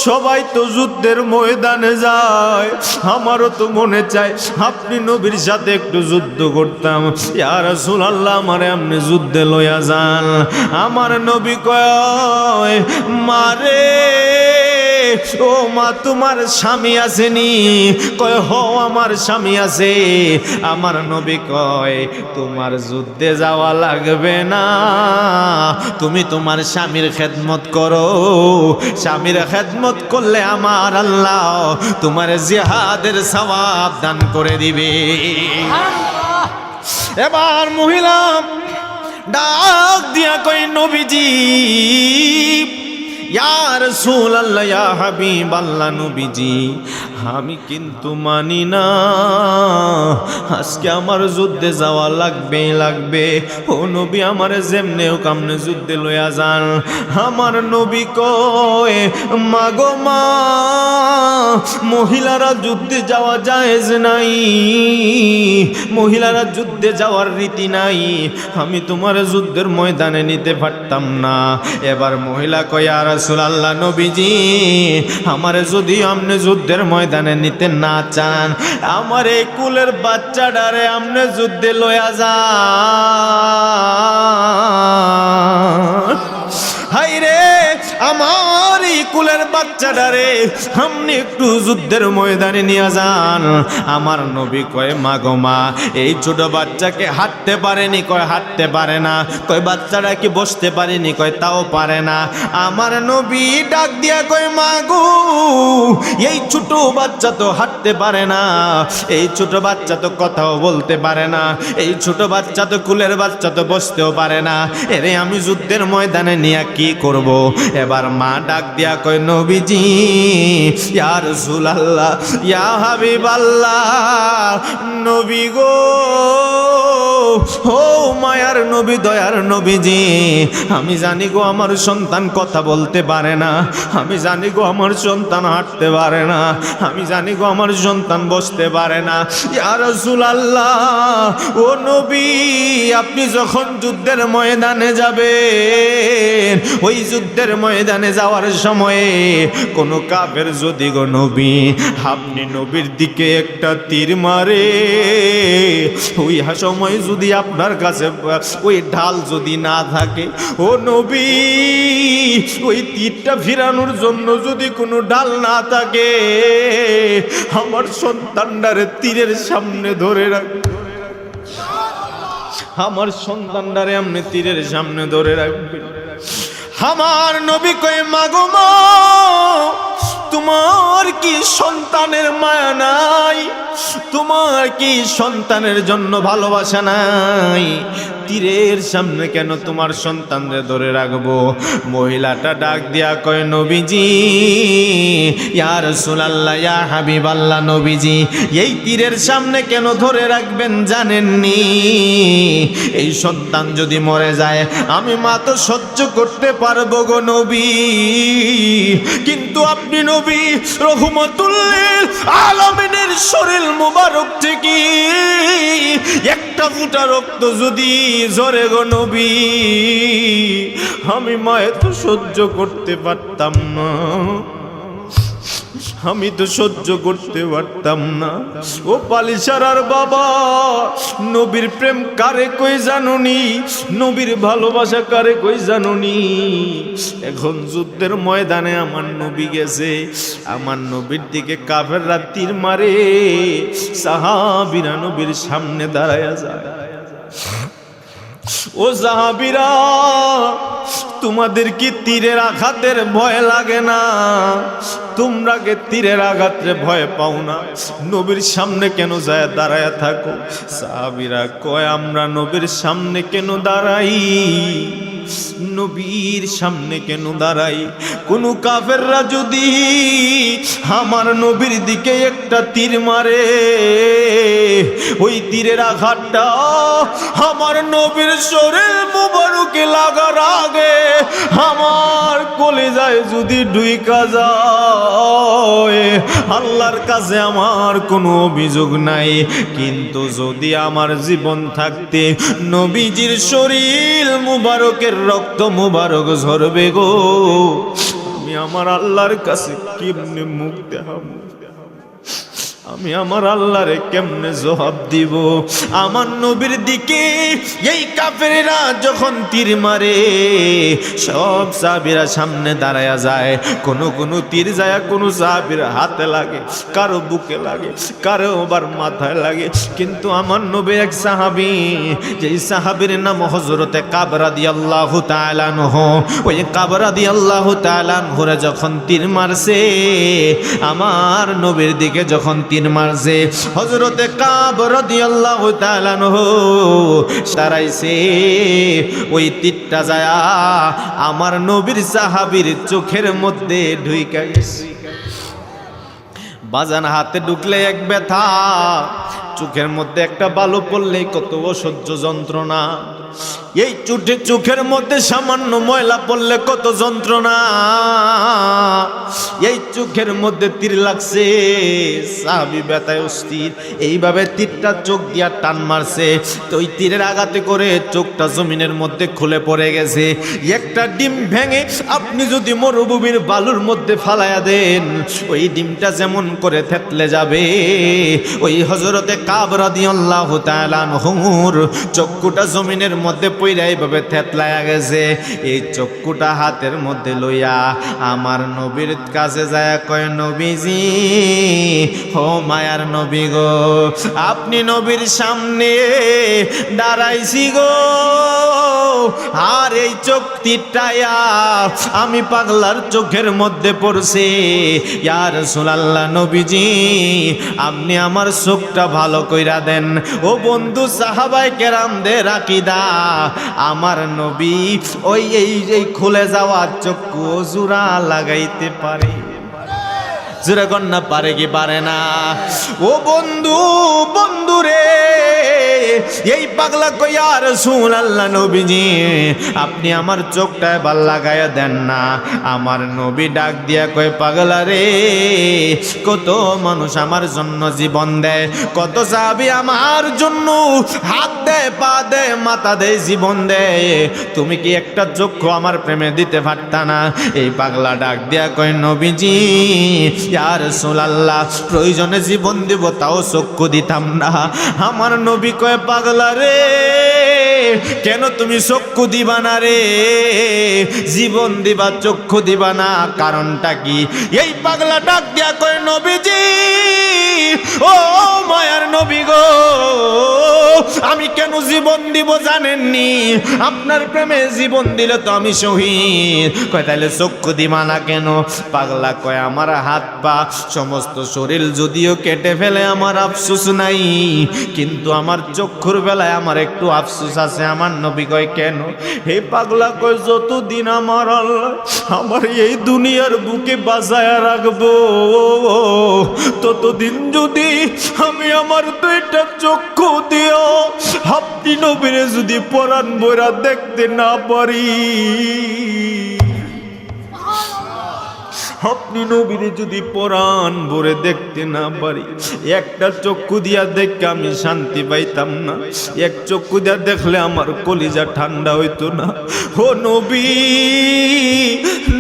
সবাই তো যুদ্ধের ময়দানে যায়, আমারও তো মনে চায় আপনি নবীর সাথে একটু যুদ্ধ করতাম। ইয়া রাসূলুল্লাহ, আমারে আপনি যুদ্ধে লইয়া যান। আমার নবী কয়, মারে, ও মা, তোমার স্বামী আসেনি? কয়, হ, আমার স্বামী আছে। আমার নবী কয়, তোমার যুদ্ধে যাওয়া লাগবে না, তুমি তোমার স্বামীর খেদমত করো। স্বামীর খেদমত করলে আমার আল্লাহ তোমার জিহাদের সওয়াব দান করে দিবে। এবার মহিলা ডাক দিয়া কয়, নবীজি, ইয়া রাসূলুল্লাহ, ইয়া হাবিবাল্লাহ, নবীজি, আমি কিন্তু মানি না, আজকে আমার যুদ্ধে যাওয়া লাগবে। ও নবী, আমার যেমনে হোক আপনি যুদ্ধে লইয়া যান। আমার নবী কয়, মা গো মা, মহিলারা যুদ্ধে যাওয়া জায়েজ নাই, মহিলারা যুদ্ধে যাওয়ার রীতি নাই, আমি তোমার যুদ্ধের ময়দানে নিতে পারতাম না। এবার মহিলা কয়, ইয়া রাসূলুল্লাহ, নবীজি, আমারে যদি আপনি যুদ্ধের ময়দানে নিতে না চান, আমার এই কুলের বাচ্চাটারে আপনি যুদ্ধে লইয়া যান। হাই রে, আমার এই কুলের বাচ্চাটারে আপনি একটু যুদ্ধের ময়দানে নিয়ে যান। আমার নবী কয়, মা গো মা, এই ছোট বাচ্চাকে হাঁটতে পারেনি? কয়, হাঁটতে পারে না। কয়, বাচ্চাটা কি বসতে পারেনি? কয়, তাও পারে না। আমার নবী ডাক দিয়া কয়, মা গো, এই ছোট বাচ্চা তো হাঁটতে পারে না, এই ছোট বাচ্চা তো কথাও বলতে পারে না, এই ছোট বাচ্চা তো কুলের বাচ্চা তো বসতেও পারে না, এরে আমি যুদ্ধের ময়দানে নিয়ে কি করব? এবার মা ডাক দিয়া কয়, নবীজি, ইয়া রাসূলুল্লাহ, ইয়া হাবিবাল্লাহ, নবী গো, ও মায়ার নবী, দয়ার নবীজি, আমি জানি গো আমার সন্তান কথা বলতে পারে না, আমি জানি গো আমার সন্তান হাঁটতে পারে না, আমি জানি গো আমার সন্তান বসতে পারে না। ইয়া রাসূলুল্লাহ, ও নবী, আপনি যখন যুদ্ধের ময়দানে যাবেন, ওই যুদ্ধের ময়দানে যাওয়ার সময়ে কোনো কাফের যদি গো নবী আপনি নবীর দিকে একটা তীর মারে, ওই সময় যদি আপনার কাছে ওই ঢাল যদি না থাকে, ও নবী, ওই তীরটা ফিরানোর জন্য যদি কোনো ঢাল না থাকে, আমার সন্তানটারে তীরের সামনে ধরে রাখবে, আমার সন্তানটারে আপনি তীরের সামনে ধরে রাখবেন। আমার নবী কয়, মা গো মা, তোমার কি সন্তানের মায়া নাই? তোমার কি সন্তানের জন্য ভালোবাসা নাই? তীরের সামনে কেন তোমার সন্তানদের ধরে রাখবো? মহিলাটা ডাক দিয়া কয়, নবীজি, ইয়া রাসূলুল্লাহ, ইয়া হাবিবাল্লাহ, নবীজি, এই তীরের সামনে কেন ধরে রাখবেন জানেননি? এই সন্তান যদি মরে যায় আমি মা তো সহ্য করতে পারবো গো নবী, কিন্তু আপনি নবী রহমতুল লিল আলামিনের শরীর মুবারক থেকে একটা ফুটা রক্ত যদি ঝরে গো নবী, আমি মায়ে তো সহ্য করতে পারতাম না। আমি তো সহ্য করতে পারতাম না। ও পালিশারার বাবা, নবীর প্রেম কারে কই জানুনি, নবীর ভালোবাসা কারে কই জানুনি। এখন যুদ্ধের ময়দানে আমার নবী গেছে, আমার নবীর দিকে কাফেররা তীর মারে, সাহাবীরা নবীর সামনে দাঁড়ায়া যায়। ও সাহাবীরা, তোমাদের কি তীরের আঘাতের ভয় লাগে না? তোমরা কে তীরের আঘাতের ভয় পাও না? নবীর সামনে কেন যায় দাঁড়ায়া থাকো? সাহাবীরা কয়, আমরা নবীর সামনে কেন দাঁড়াই? নবীর সামনে কেন দাঁড়াই? কোন কাফেররা যদি আমার নবীর দিকে একটা তীর মারে, ওই তীরের আঘাতটা আমার নবীর শরীর মুবারকে লাগার আগে আমার কলিজায় যদি ঢুইকা যায়, আল্লাহর কাছে আমার কোনো অভিযোগ নাই। কিন্তু যদি আমার জীবন থাকতে নবীজির শরীর মুবারকের রক্ত মুবারক ঝরবে গো, আমি আমার আল্লাহর কাছে কেমনে মুখ দেখাবো? আমি আমার আল্লাহরে কেমনে জবাব দিব? আমার নবীর দিকে এই কাফেরেরা যখন তীর মারে, সব সাহাবীরা সামনে দাঁড়ায়া যায়। কোন তীর যায় কোন সাহাবীর হাতে লাগে, কারো বুকে লাগে, কারো আবার মাথায় লাগে। কিন্তু আমার নবীর এক সাহাবী, যেই সাহাবীর নাম হযরতে কাব রাদিয়াল্লাহু তাআলা আনহু, ওই কাব রাদিয়াল্লাহু তাআলা আনহুরে যখন তীর মারছে, আমার নবীর দিকে যখন তীর মারছে, হযরতে কাব রাদিয়াল্লাহু তাআলা আনহু সারাইছে, ওই তীরটা যায়া আমার নবীর সাহাবীর চোখের মধ্যে ঢুইকা গেছে। বাজান হাতে ঢুকলে এক ব্যথা, চোখের মধ্যে একটা বালু পড়লেই কত অসহ্য যন্ত্রণা। এই চোখের মধ্যে সামান্য ময়লা পড়লে কত যন্ত্রণা। এই চোখের মধ্যে তীর লাগছে, সাহাবী ব্যথায় অস্থির। এইভাবে তীরটা চোখ দিয়া টান মারছে, তো ওই তীরের আঘাতে করে চোখটা জমিনের মধ্যে খুলে পড়ে গেছে। একটা ডিম ভেঙে আপনি যদি মরুভূমির বালুর মধ্যে ফালায়া দেন, ওই ডিমটা যেমন করে থেতলে যাবে, ওই হযরতে কাব রাদিয়াল্লাহু তাআলা আনহুর চক্ষুটা জমিনের মধ্যে পইরা এইভাবে থেতলায়া গেছে। এই চক্ষুটা হাতের মধ্যে লইয়া আমার নবীর কাছে যায় কয়, নবীজি, ও মায়ার নবী গো, আপনি নবীর সামনে দাঁড়াইছি গো, আর এই চোখ তীরটায়া আমি পাগলার চোখের মধ্যে পড়ছে। ইয়া রাসূলুল্লাহ, নবীজি আপনি আমার চোখটা ভালো কইরা দেন। ও বন্ধু, সাহাবায়ে কেরামদের আকীদা, আমার নবী ওই এই খুলে যাওয়া চক্ষু জোড়া লাগাইতে পারে। জোরে কন্যা পারে কি পারে না? ও বন্ধু, বন্ধু রে, এই পাগলা কই, ইয়া রাসূলুল্লাহ নবীজি আপনি আমার চোখটা ভাল লাগায়া দেন না। আমার নবী ডাক দিয়া কয়, পাগলা রে, কত মানুষ আমার জন্য জীবন দেয়, কত সাহাবী আমার জন্য হাত দেয়, পা দেয়, মাথা দেয়, জীবন দেয়, তুমি কি একটা চক্ষু আমার প্রেমে দিতে পারতা না? এই পাগলা ডাক দিয়া কয়, নবীজি ইয়া রাসূলুল্লাহ প্রয়োজনে জীবন দিব, তাও চক্ষু দিতাম না। আমার নবী কয়, পাগলা রে, কেন তুমি চক্ষু দিবা না রে? জীবন দিবা, চক্ষু দিবা না, কারণটা কি? এই পাগলা ডাক দিয়া কয়, নবীজি, ও মায়ার নবী গো, আমি কেন জীবন দিব জানেননি? আপনার প্রেমে জীবন দিলে তো আমি শহীদ। কয়, তাহলে চক্ষু দিবা না কেন? পাগলা কয়, আমার হাত পা সমস্ত শরীর যদিও কেটে ফেলে আমার আফসোস নাই, কিন্তু আমার চক্ষুর বেলায় আমার একটু আফসোস আছে। আমার নবী কয়, কেন? হে পাগলা কয়, যতদিন আমার আল্লাহ আমার এই দুনিয়ার বুকে বাঁচায়া রাখবো, ততদিন যদি আমি আমার দুইটা চক্ষু দিও আপনি নবীরে যদি পরাণ বইরা দেখতে না পারি, আপনি নবীরে যদি পরাণ ভরে দেখতে না পারি, একটা চক্ষু দিয়া দেখে আমি শান্তি পাইতাম না, এক চক্ষু দিয়া দেখলে আমার কলিজা ঠান্ডা হইতো না। ও নবী,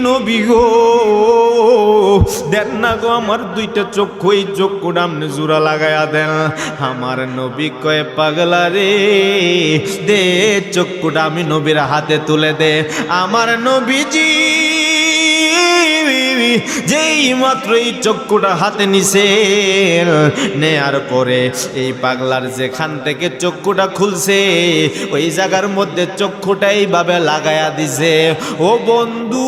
নবী গো, দেন না গো আমার দুইটা চক্ষু, এই চক্ষুটা আপনি জোড়া লাগায়া দেন। আমার নবী কয় পাগলা রে, দে চক্ষুটা আমি নবীর হাতে তুলে দে। আমার নবীজি যেই মাত্র এই চক্ষুটা হাতে নিছে, নেয়ার পরে এই পাগলার যেখান থেকে চক্ষুটা খুলছে ওই জায়গার মধ্যে চক্ষুটা এইভাবে লাগায়া দিছে। ও বন্ধু,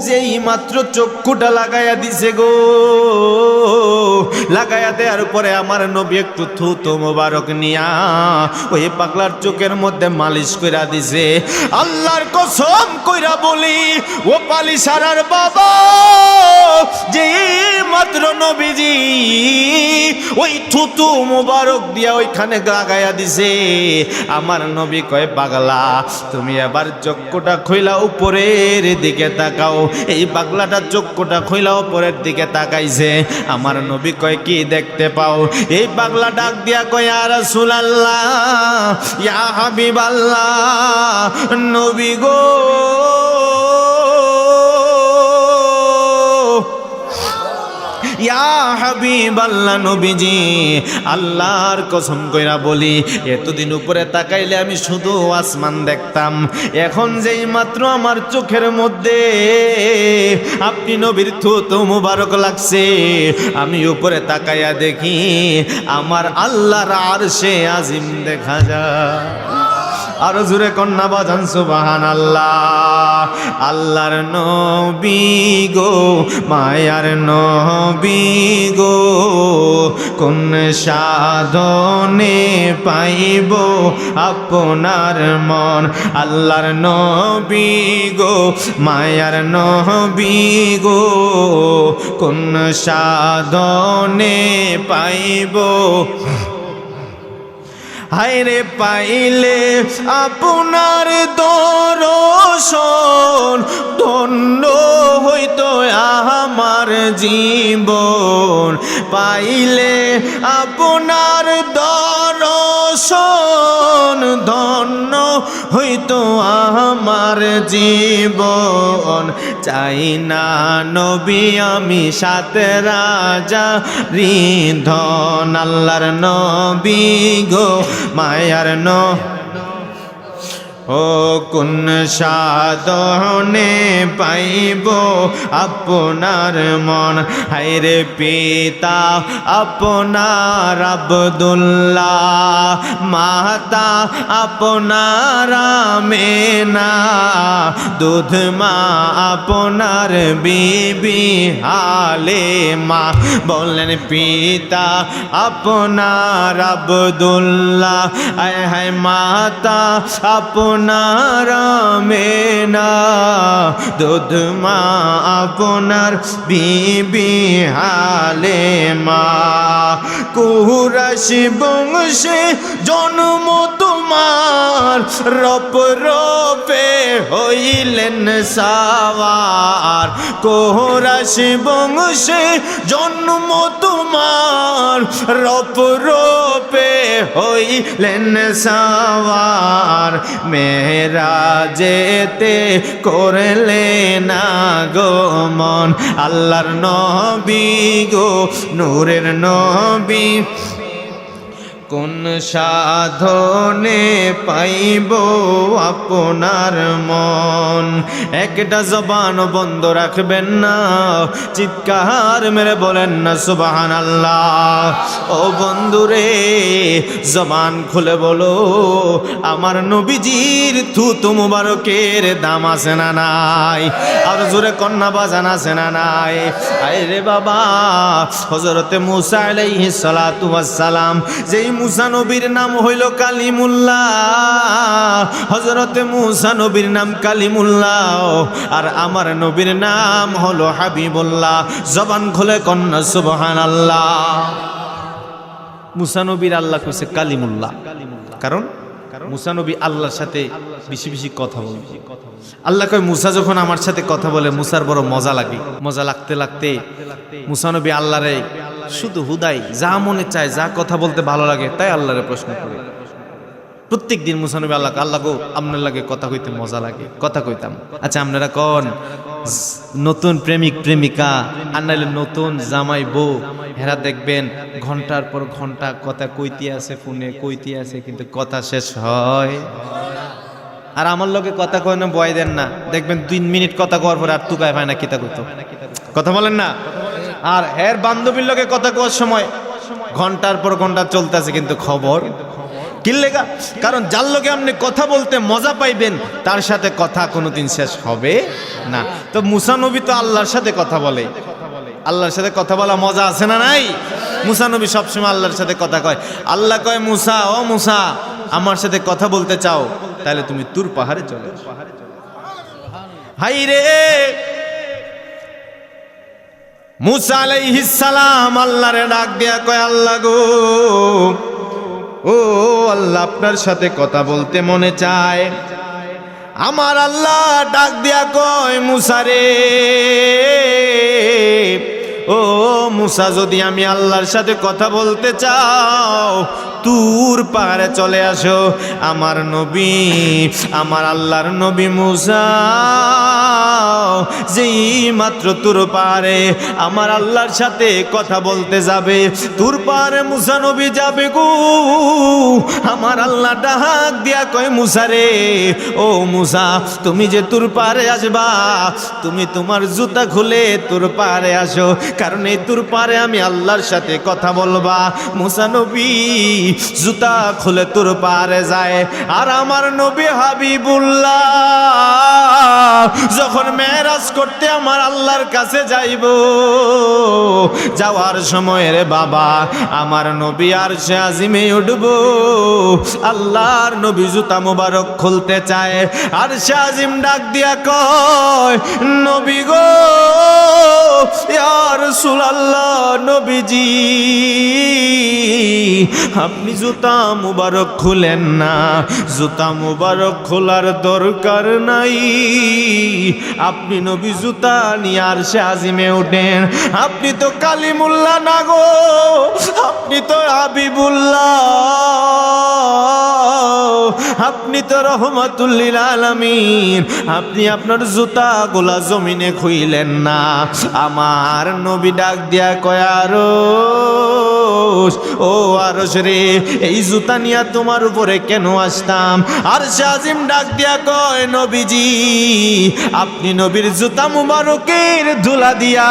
যেই মাত্র চক্ষুটা লাগায়া দিছে গো, লাগায়া দেওয়ার পরে আমার নবী একটু থুতু মোবারক নিয়া ওই পাগলার চোখের মধ্যে মালিশ কইরা দিছে। আল্লাহর কসম কইরা বলি, ও পালিশারার বাবা, যে মাত্র নবীজি ওই থুতু মোবারক দিয়া ওইখানে লাগায়া দিছে, আমার নবী কয় পাগলা তুমি এবার চক্ষুটা খুইলা উপরের দিকে তাকাও। এই পাগলাটা চক্ষুটা খুইলা উপরের দিকে তাকাইছে। আমার নবী কয় কি দেখতে পাও? এই পাগলা ডাক দিয়া কয় ইয়া রাসূলুল্লাহ, ইয়া হাবিবাল্লাহ, নবী গো, ইয়া হাবিবাল্লাহ, নবীজি আল্লাহর কসম কইরা বলি, এতদিন উপরে তাকাইলে আমি শুধু আসমান দেখতাম, এখন যেই মাত্র আমার চোখের মধ্যে আপনি নবীর থুতু মুবারক লাগছে, আমি উপরে তাকাইয়া দেখি আমার আল্লাহর আরশে আজিম দেখা যায়। আর জোরে কন্যা বাজান সুবহানাল্লাহ। আল্লাহর নবী গো, মায়ার নবী গো, কোন সাধনে পাইব আপনার মন। আল্লাহর নবী গো, মায়ার নবী গো, কোন সাধনে পাইব, হায়রে পাইলে আপনার দর্শন, ধন্য হইতো আমার জীবন। পাইলে আপনার দর্শন, ধন্য হইতো আমার জীবন। চাই না নবী আমি সাথে রাজা রিধন। আল্লাহর নবী গো, মায়ার ও কোন সাধনে পাইব আপনার মন। হায়রে পিতা আপনার আব্দুল্লাহ, মাতা আপনার আমেনা, দুধ মা আপনার বিবি হালেমা। বলেন পিতা আপনার আব্দুল্লাহ, আয় হায় মাতা আপনার আমেনা, দুধ মা আপনার বিবি হালেমা। কুরাইশ বংশে জন্ম তোমার, রপ রপে হইলেন সাওয়ার। কুরাইশ বংশে জন্ম তোমার, রপ রপে হইলেন সাওয়ার। মেরাজেতে করলেন আগমন। আল্লাহর নবী গো, নূরের নবী, কোন সাধনে পাইব আপনার মন। একটা জবান বন্ধ রাখবেন না, চিৎকার মেরে বলেন না সুবহানাল্লাহ। ও বন্ধুরে, জবান খুলে বলো, আমার নবীজির থুতু মুবারকের দাম আছে না নাই? আর জোরে কন্যা বাজান আছে না নাই? আরে বাবা, হযরতে মূসা আলাইহিস সালাতু ওয়াস সালাম, যেই মূসা নবীর নাম হইল কালিমুল্লাহ। হযরতে মূসা নবীর নাম কালিমুল্লাহ, আর আমার নবীর নাম হলো হাবিবুল্লাহ। জবান খুলে কন্যা সুবহানাল্লাহ। মূসা নবীর আল্লাহ কইছে কালিমুল্লাহ, কারণ মুসা নবী আল্লাহর সাথে বেশি বেশি কথা বলে। আল্লাহ কয় মুসা যখন আমার সাথে কথা বলে মুসার বড় মজা লাগে। মজা লাগতে লাগতে মুসা নবী আল্লাহরে শুধু হুদাই যা মনে চায়, যা কথা বলতে ভালো লাগে তাই আল্লাহরে প্রশ্ন করে। প্রত্যেক দিন মুসা নবী আল্লাহ গো আপনার লাগে কথা কইতে মজা লাগে, কথা কইতাম। আচ্ছা আপনারা কোন নতুন প্রেমিক প্রেমিকা আর নাইলে নতুন জামাই বউ, হেরা দেখবেন ঘন্টার পর ঘন্টা কথা কইতে আছে, ফোনে কইতে আছে, কিন্তু কথা শেষ হয়। আর আমার লগে কথা কয় না, বয় দেন না, দেখবেন 2 মিনিট কথা কওয়ার পর আর তুকায় পায় না কিতা কইতো, কথা বলেন না। আর এর বান্ধবীর লগে কথা কওয়ার সময় ঘন্টার পর ঘন্টা চলতেছে, কিন্তু খবর কি লেগা? কারণ যার লগে আপনি কথা বলতে মজা পাইবেন তার সাথে কথা কোনোদিন শেষ হবে না। তো মুসা নবী তো আল্লাহর সাথে কথা বলে, আল্লাহর সাথে কথা বলা মজা আছে না নাই? মুসা নবী সবসময় আল্লাহর সাথে কথা কয়। আল্লাহ কয় মুসা, ও মুসা আমার সাথে কথা বলতে চাও তাহলে তুমি তুর পাহাড়ে চলে। হাই রে মুসা আলাইহিস সালাম আল্লাহরে ডাক দিয়া কয়, আল্লাহ গো, ও আল্লাহ আপনার সাথে কথা বলতে মনে চায়। আমার আল্লাহ ডাক দিয়া কয় মুসা রে, ও মুসা যদি আমি আল্লাহর সাথে কথা বলতে চাও তুর পাহাড়ে চলে আসো। আমার নবী, আমার আল্লাহর নবী মুসা যেই মাত্র তুর পাহাড়ে আমার আল্লাহর সাথে কথা বলতে যাবে, তুর পাহাড়ে মুসা নবী যাবে গো। আমার আল্লাহ ডাক দিয়া কয় মুসা রে, ও মুসা তুমি যে তুর পাহাড়ে আসবা তুমি তোমার জুতা খুলে তুর পাহাড়ে আসো, কারণ এই তুর পাহাড়ে আমি আল্লাহর সাথে কথা বলবা। মুসা নবী জুতা খুলে তুর পাহাড়ে যায়। আর আমার নবী হাবিবুল্লাহ যখন মেরাজ করতে আমার আল্লাহর কাছে যাইব, যাওয়ার সময় রে বাবা আমার নবী আরশে আজিমে উঠব। আল্লাহর নবী জুতা মুবারক খুলতে চায়, আরশে আজিম ডাক দিয়া কয় নবী গো, ইয়া রাসূলুল্লাহ নবীজি আপনি জুতা মুবারক খুলেন না, জুতা মুবারক খোলার দরকার নাই, আপনি নবী জুতা নিয়ে আরশে আজিমে উঠেন। আপনি তো কালিমুল্লাহ না গো, আপনি তো হাবিবুল্লাহ, আপনি তো রহমাতুল লিল আলামিন, আপনি আপনার জুতা গোলা জমিনে খুইলেন না। আমার নবী ডাক দিয়া কয় আরশ, ও আরশ রে এই জুতা নিয়ে তোমার উপরে কেন আসতাম? আরশে আজিম ডাক দিয়া কয় নবীজি আপনি নবীর জুতা মুবারকের ধুলা দিয়া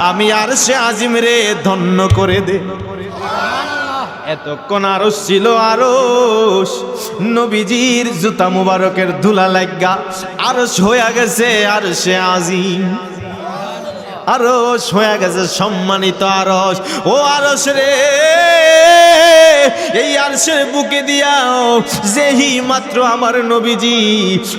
আমি আরশে আজিম রে ধন্য করে দে। এতক্ষণ আরশ ছিল আরশ, নবীজির জুতা মুবারকের ধুলা লাগা আরশ হয়ে গেছে আরশে আজিম, আরশ হয়ে গেছে সম্মানিত আরশ। ও আরশ রে এই আরশের বুকে দিয়াও যেই মাত্র আমার নবীজি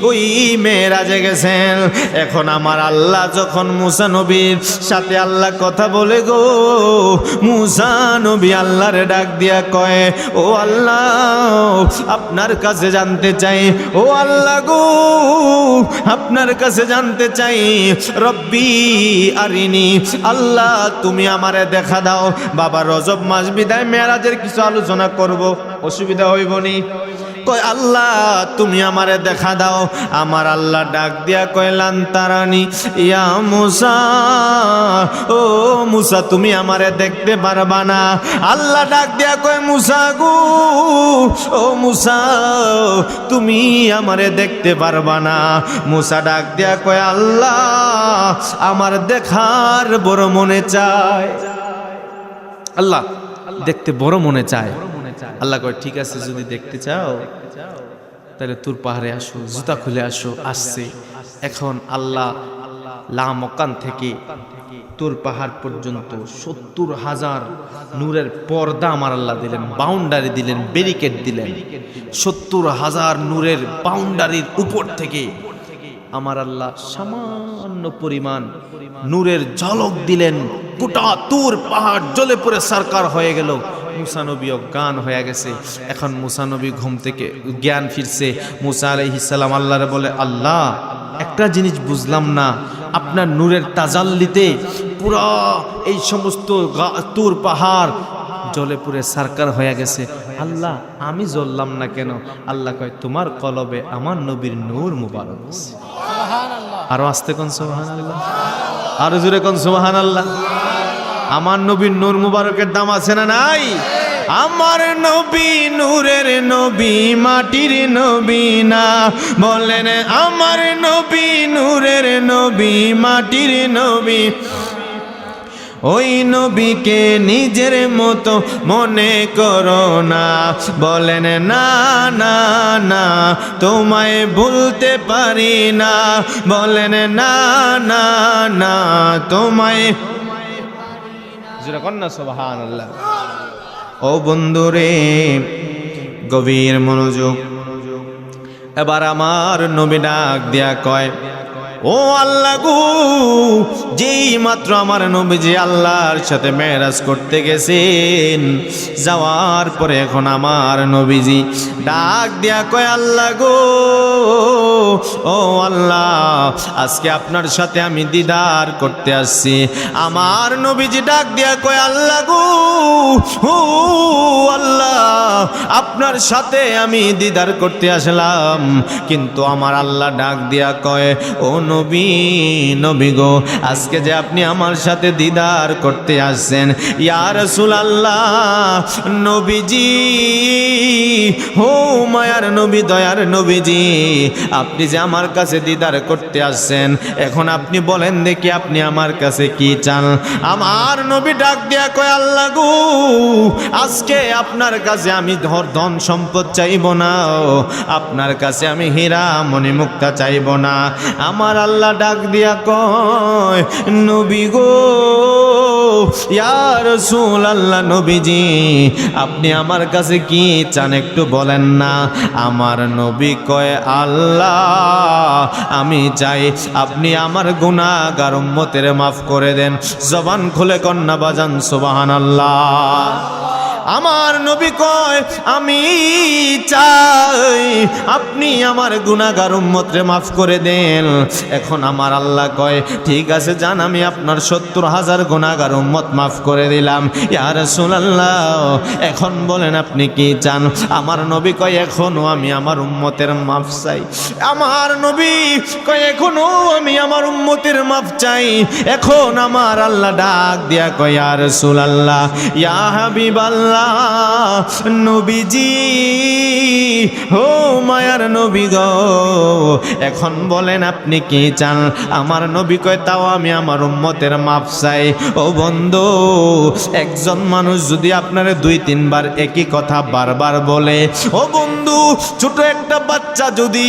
ওই মেরাজে গেছেন, এখন আমার আল্লাহ যখন মুসা নবীর সাথে আল্লাহ কথা বলে গো, মুসা নবী আল্লাহরে ডাক দিয়া কয় ও আল্লাহ আপনার কাছে জানতে চাই, ও আল্লাহ গো আপনার কাছে জানতে চাই, রব্বি আরিনি, আল্লাহ তুমি আমারে দেখা দাও। বাবা রজব মাস বিদায় মেরাজের কিছু আলোচনা করব, অসুবিধা হইব নি? কয় আল্লাহ তুমি আমারে দেখা দাও। আমার আল্লাহ ডাক দিয়া কয়লান তারানি ইয়া মুসা, ও মুসা তুমি আমারে দেখতে পারবা না। আল্লাহ ডাক দিয়া কয় মুসা গো, ও মুসা তুমি আমারে দেখতে পারবা না। মুসা ডাক দিয়া কয় আল্লাহ আমার দেখার বড় মনে চায়, আল্লাহ দেখতে বড় মনে চায়। আল্লাহ কয় ঠিক আছে যদি দেখতে চাও তাহলে তুর পাহাড়ে আসো, জুতা খুলে আসো। আসছে। এখন আল্লাহ লামকান থেকে তুর পাহাড় পর্যন্ত 70,000 নূরের পর্দা আমার আল্লাহ দিলেন, বাউন্ডারি দিলেন, ব্যারিকেড দিলেন। 70,000 নূরের বাউন্ডারির উপর থেকে আমার আল্লাহ সামান্য পরিমাণ নূরের ঝলক দিলেন, গোটা তুর পাহাড় জ্বলে পড়ে সারকার হয়ে গেল। মুসা নবী অজ্ঞান হয়ে গেছে। এখন মুসা নবী ঘুম থেকে জ্ঞান ফিরছে। মুসা আলাইহিস সালাম আল্লাহরে বলে, আল্লাহ একটা জিনিস বুঝলাম না, আপনার নূরের তাজাল্লিতে পুরা এই সমস্ত তুর পাহাড় জলে পুরে সারকার হয়ে গেছে, আল্লাহ আমি জ্বললাম না কেন? আল্লাহ কয়, তোমার কলবে আমার নবীর নূর মুবারক আছে। আরো আস্তে কোন সুবহানাল্লাহ, আরো জোরে কোন সুবহানাল্লাহ। আমার নবীর নূর মুবারকের দাম আছে না নাই? আমার নবী নূরের নবী, মাটির নবী না, বলেন আমার নবী নূরের নবী, মাটির নবী। ওই নবীকে নিজের মতো মনে করো না, বলেন না না না তোমায় ভুলতে পারি না, বলেন না না না তোমায়। কন্যা সুবহানাল্লাহ। ও বন্ধুরে গভীর মনোযোগ, এবার আমার নবী ডাক দিয়া কয়, ও আল্লাহ গো, যেই মাত্র আমার নবীজি আল্লাহর সাথে মেরাজ করতে গেছেন, যাওয়ার পরে এখন আমার নবীজি ডাক দিয়া কয়, আল্লাহ গো, ও আল্লাহ আজকে আপনার সাথে আমি দিদার করতে আসছি। আমার নবীজি ডাক দিয়া কয়, আল্লাহ গো, ও আল্লাহ আপনার সাথে আমি দিদার করতে আসলাম। কিন্তু আমার আল্লাহ ডাক দিয়া কয়, ও নবী, নবী গো, আজকে যে আপনি আমার সাথে দিদার করতে আসছেন, ইয়া রাসূলুল্লাহ নবীজি, ও মায়ার নবী, দয়ার নবীজি, আপনি যে আমার কাছে দিদার করতে আসছেন, এখন আপনি বলেন দেখি আপনি আমার কাছে কি চান? আমার নবী ডাক দিয়া কয়, আল্লাহ গো, আজকে আপনার কাছে আমি ধন সম্পদ চাইব না, আপনার কাছে আমি হীরা মণি মুক্তা চাইব না। আমার আল্লাহ ডাক দিয়া কয়, নবী গো, ইয়া রাসূলুল্লাহ নবীজি, আপনি আমার কাছে কি চান একটু বলেন না? আমার নবী কয়, আল্লাহ আমি চাই আপনি আমার গুনাহগার উম্মতের মাফ করে দেন। জবান খুলে কন্যা বাজান সুবহানাল্লাহ। আমার নবী কয়, আমি চাই আপনি আমার গুনাহগার উম্মতরে মাফ করে দেন। এখন আমার আল্লাহ কয়, ঠিক আছে যান, আমি আপনার ৭০,০০০ গুনাহগার উম্মত মাফ করে দিলাম। ইয়া রাসূলুল্লাহ এখন বলেন আপনি কি চান? আমার নবী কয়, এখনো আমি আমার উম্মতের মাফ চাই। আমার নবী কয়, এখনো আমি আমার উম্মতের মাফ চাই। এখন আমার আল্লাহ ডাক দিয়া কয়, ইয়া রাসূলুল্লাহ, ইয়া হাবিবাল্লাহ নবীজি, ও মায়ার নবী গো, এখন বলেন আপনি কি চান? আমার নবী কয়, তাও আমি আমার উম্মতের মাফ চাই। ও বন্ধু, একজন মানুষ যদি আপনারে ২-৩ বার একই কথা বারবার বলে, ও বন্ধু, ছোট একটা বাচ্চা যদি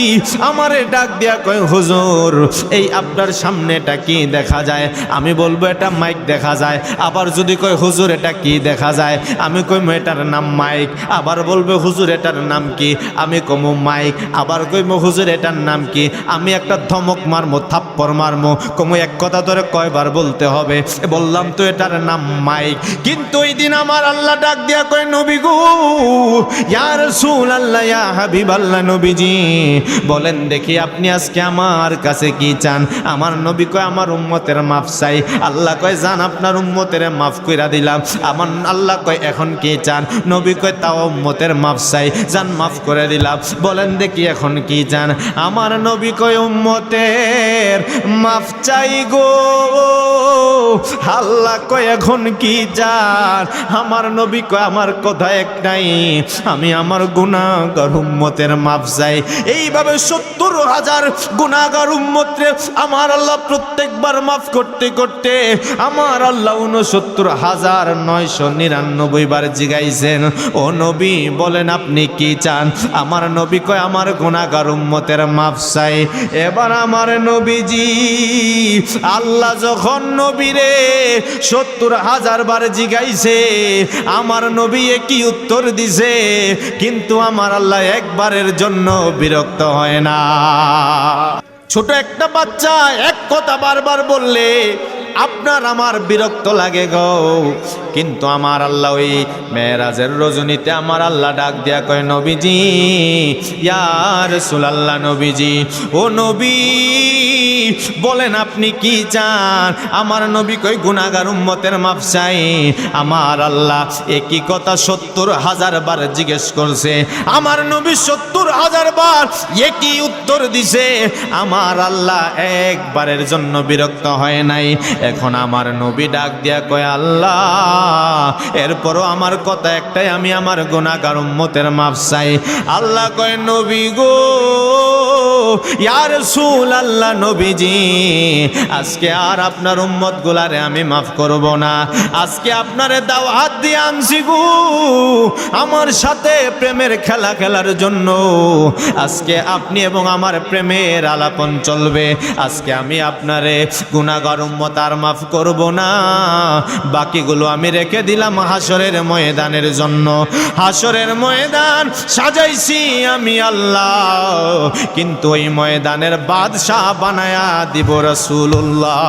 আমারে ডাক দিয়া কয়, হুজুর এই আপনার সামনে এটা কি দেখা যায়? আমি বলবো এটা মাইক দেখা যায়। আবার যদি কয়, হুজুর এটা কি দেখা যায়? আমি কই এটার নাম মাইক। আবার বলবে, হুজুর এটার নাম কি? আমি কমু মাইক। আবার কইমো, হুজুর এটার নাম কি? আমি একটা ধমক মারমো, থাপ্পড় মারমো, কমু এক কথা ধরে কয়বার বলতে হবে? বললাম তো এটার নাম মাইক। কিন্তু ওই দিন আমার আল্লাহ ডাক দিয়া কয়, নবী গো, ইয়া রাসূলুল্লাহ, ইয়া হাবিবাল্লাহ নবীজি, বলেন দেখি আপনি আজকে আমার কাছে কি চান? আমার নবী কয়, আমার উম্মতের মাফ চাই। আল্লাহ কয়, জান আপনার উম্মতের মাফ কইরা দিলাম। আমার আল্লাহ কয়, এখন কি চান? নবী কয়, তাও উম্মতের মাফ চাই, জান মাফ করে দিলাম। বলেন দেখি এখন কি চান? আমার নবী কয়, উম্মতের মাফ চাই গো। আল্লাহ কয়, এখন কি চান? আমার নবী কয়, আমার কথা একটাই, আমি আমার গুনাহগার উম্মতের মাফ চাই। এইভাবে ৭০,০০০ গুনাহগার উম্মতরে আমার আল্লাহ প্রত্যেকবার মাফ করতে করতে আমার আল্লাহ ৬৯,৯৯৯ বার জিগাইছেন, ও নবী বলেন আপনি কি চান? আমার নবী কয়, আমার গুনাহগার উম্মতের মাফ চাই। এবার আমার নবীজি, আল্লাহ যখন নবীরে ৭০,০০০ বার জিগাইছে, আমার নবী একই উত্তর দিছে, কিন্তু আমার আল্লাহ একবারের জন্য বিরক্ত হয় না। ছোট একটা বাচ্চা এক কথা বারবার বললে আপনার আমার বিরক্ত লাগে গো। কিন্তু আমার আল্লাহ ওই মেরাজের রজনীতে আমার আল্লাহ ডাক দিয়া কয় নবীজি, ইয়া রাসূলুল্লাহ, নবীজি, ও নবী বলেন আপনি কি চান? আমার নবী কই গুনাহগার উম্মতের মাফ চাই। আমার আল্লাহ একই কথা ৭০,০০০ বার জিজ্ঞেস করছে, আমার নবী ৭০,০০০ বার একই উত্তর দিছে। আমার আল্লাহ একবারের জন্য বিরক্ত হয় নাই। এখন আমার নবী ডাক দিয়া কয় আল্লাহ, এরপরও আমার কথা একটাই, আমি আমার গুনাহগার উম্মতের মাফ চাই। আল্লাহ কয় নবী গো, ইয়া রাসূলুল্লাহ, নবীজি আজকে আর আপনার উম্মত গুলারে আমি মাফ করব না। আজকে আপনারে দাওয়াত দিয়ে আনছি গো আমার সাথে প্রেমের খেলা খেলার জন্য। আজকে আপনি এবং আমার প্রেমের আলাপন চলবে। আজকে আমি আপনারে গুনাহগার উম্মত আর মাফ করব না, বাকিগুলো আমি রেখে দিলাম হাসরের ময়দানের জন্য। হাসরের ময়দান সাজাইছি আমি আল্লাহ, কিন্তু ওই ময়দানের বাদশাহ বানায়া দিব রাসূলুল্লাহ।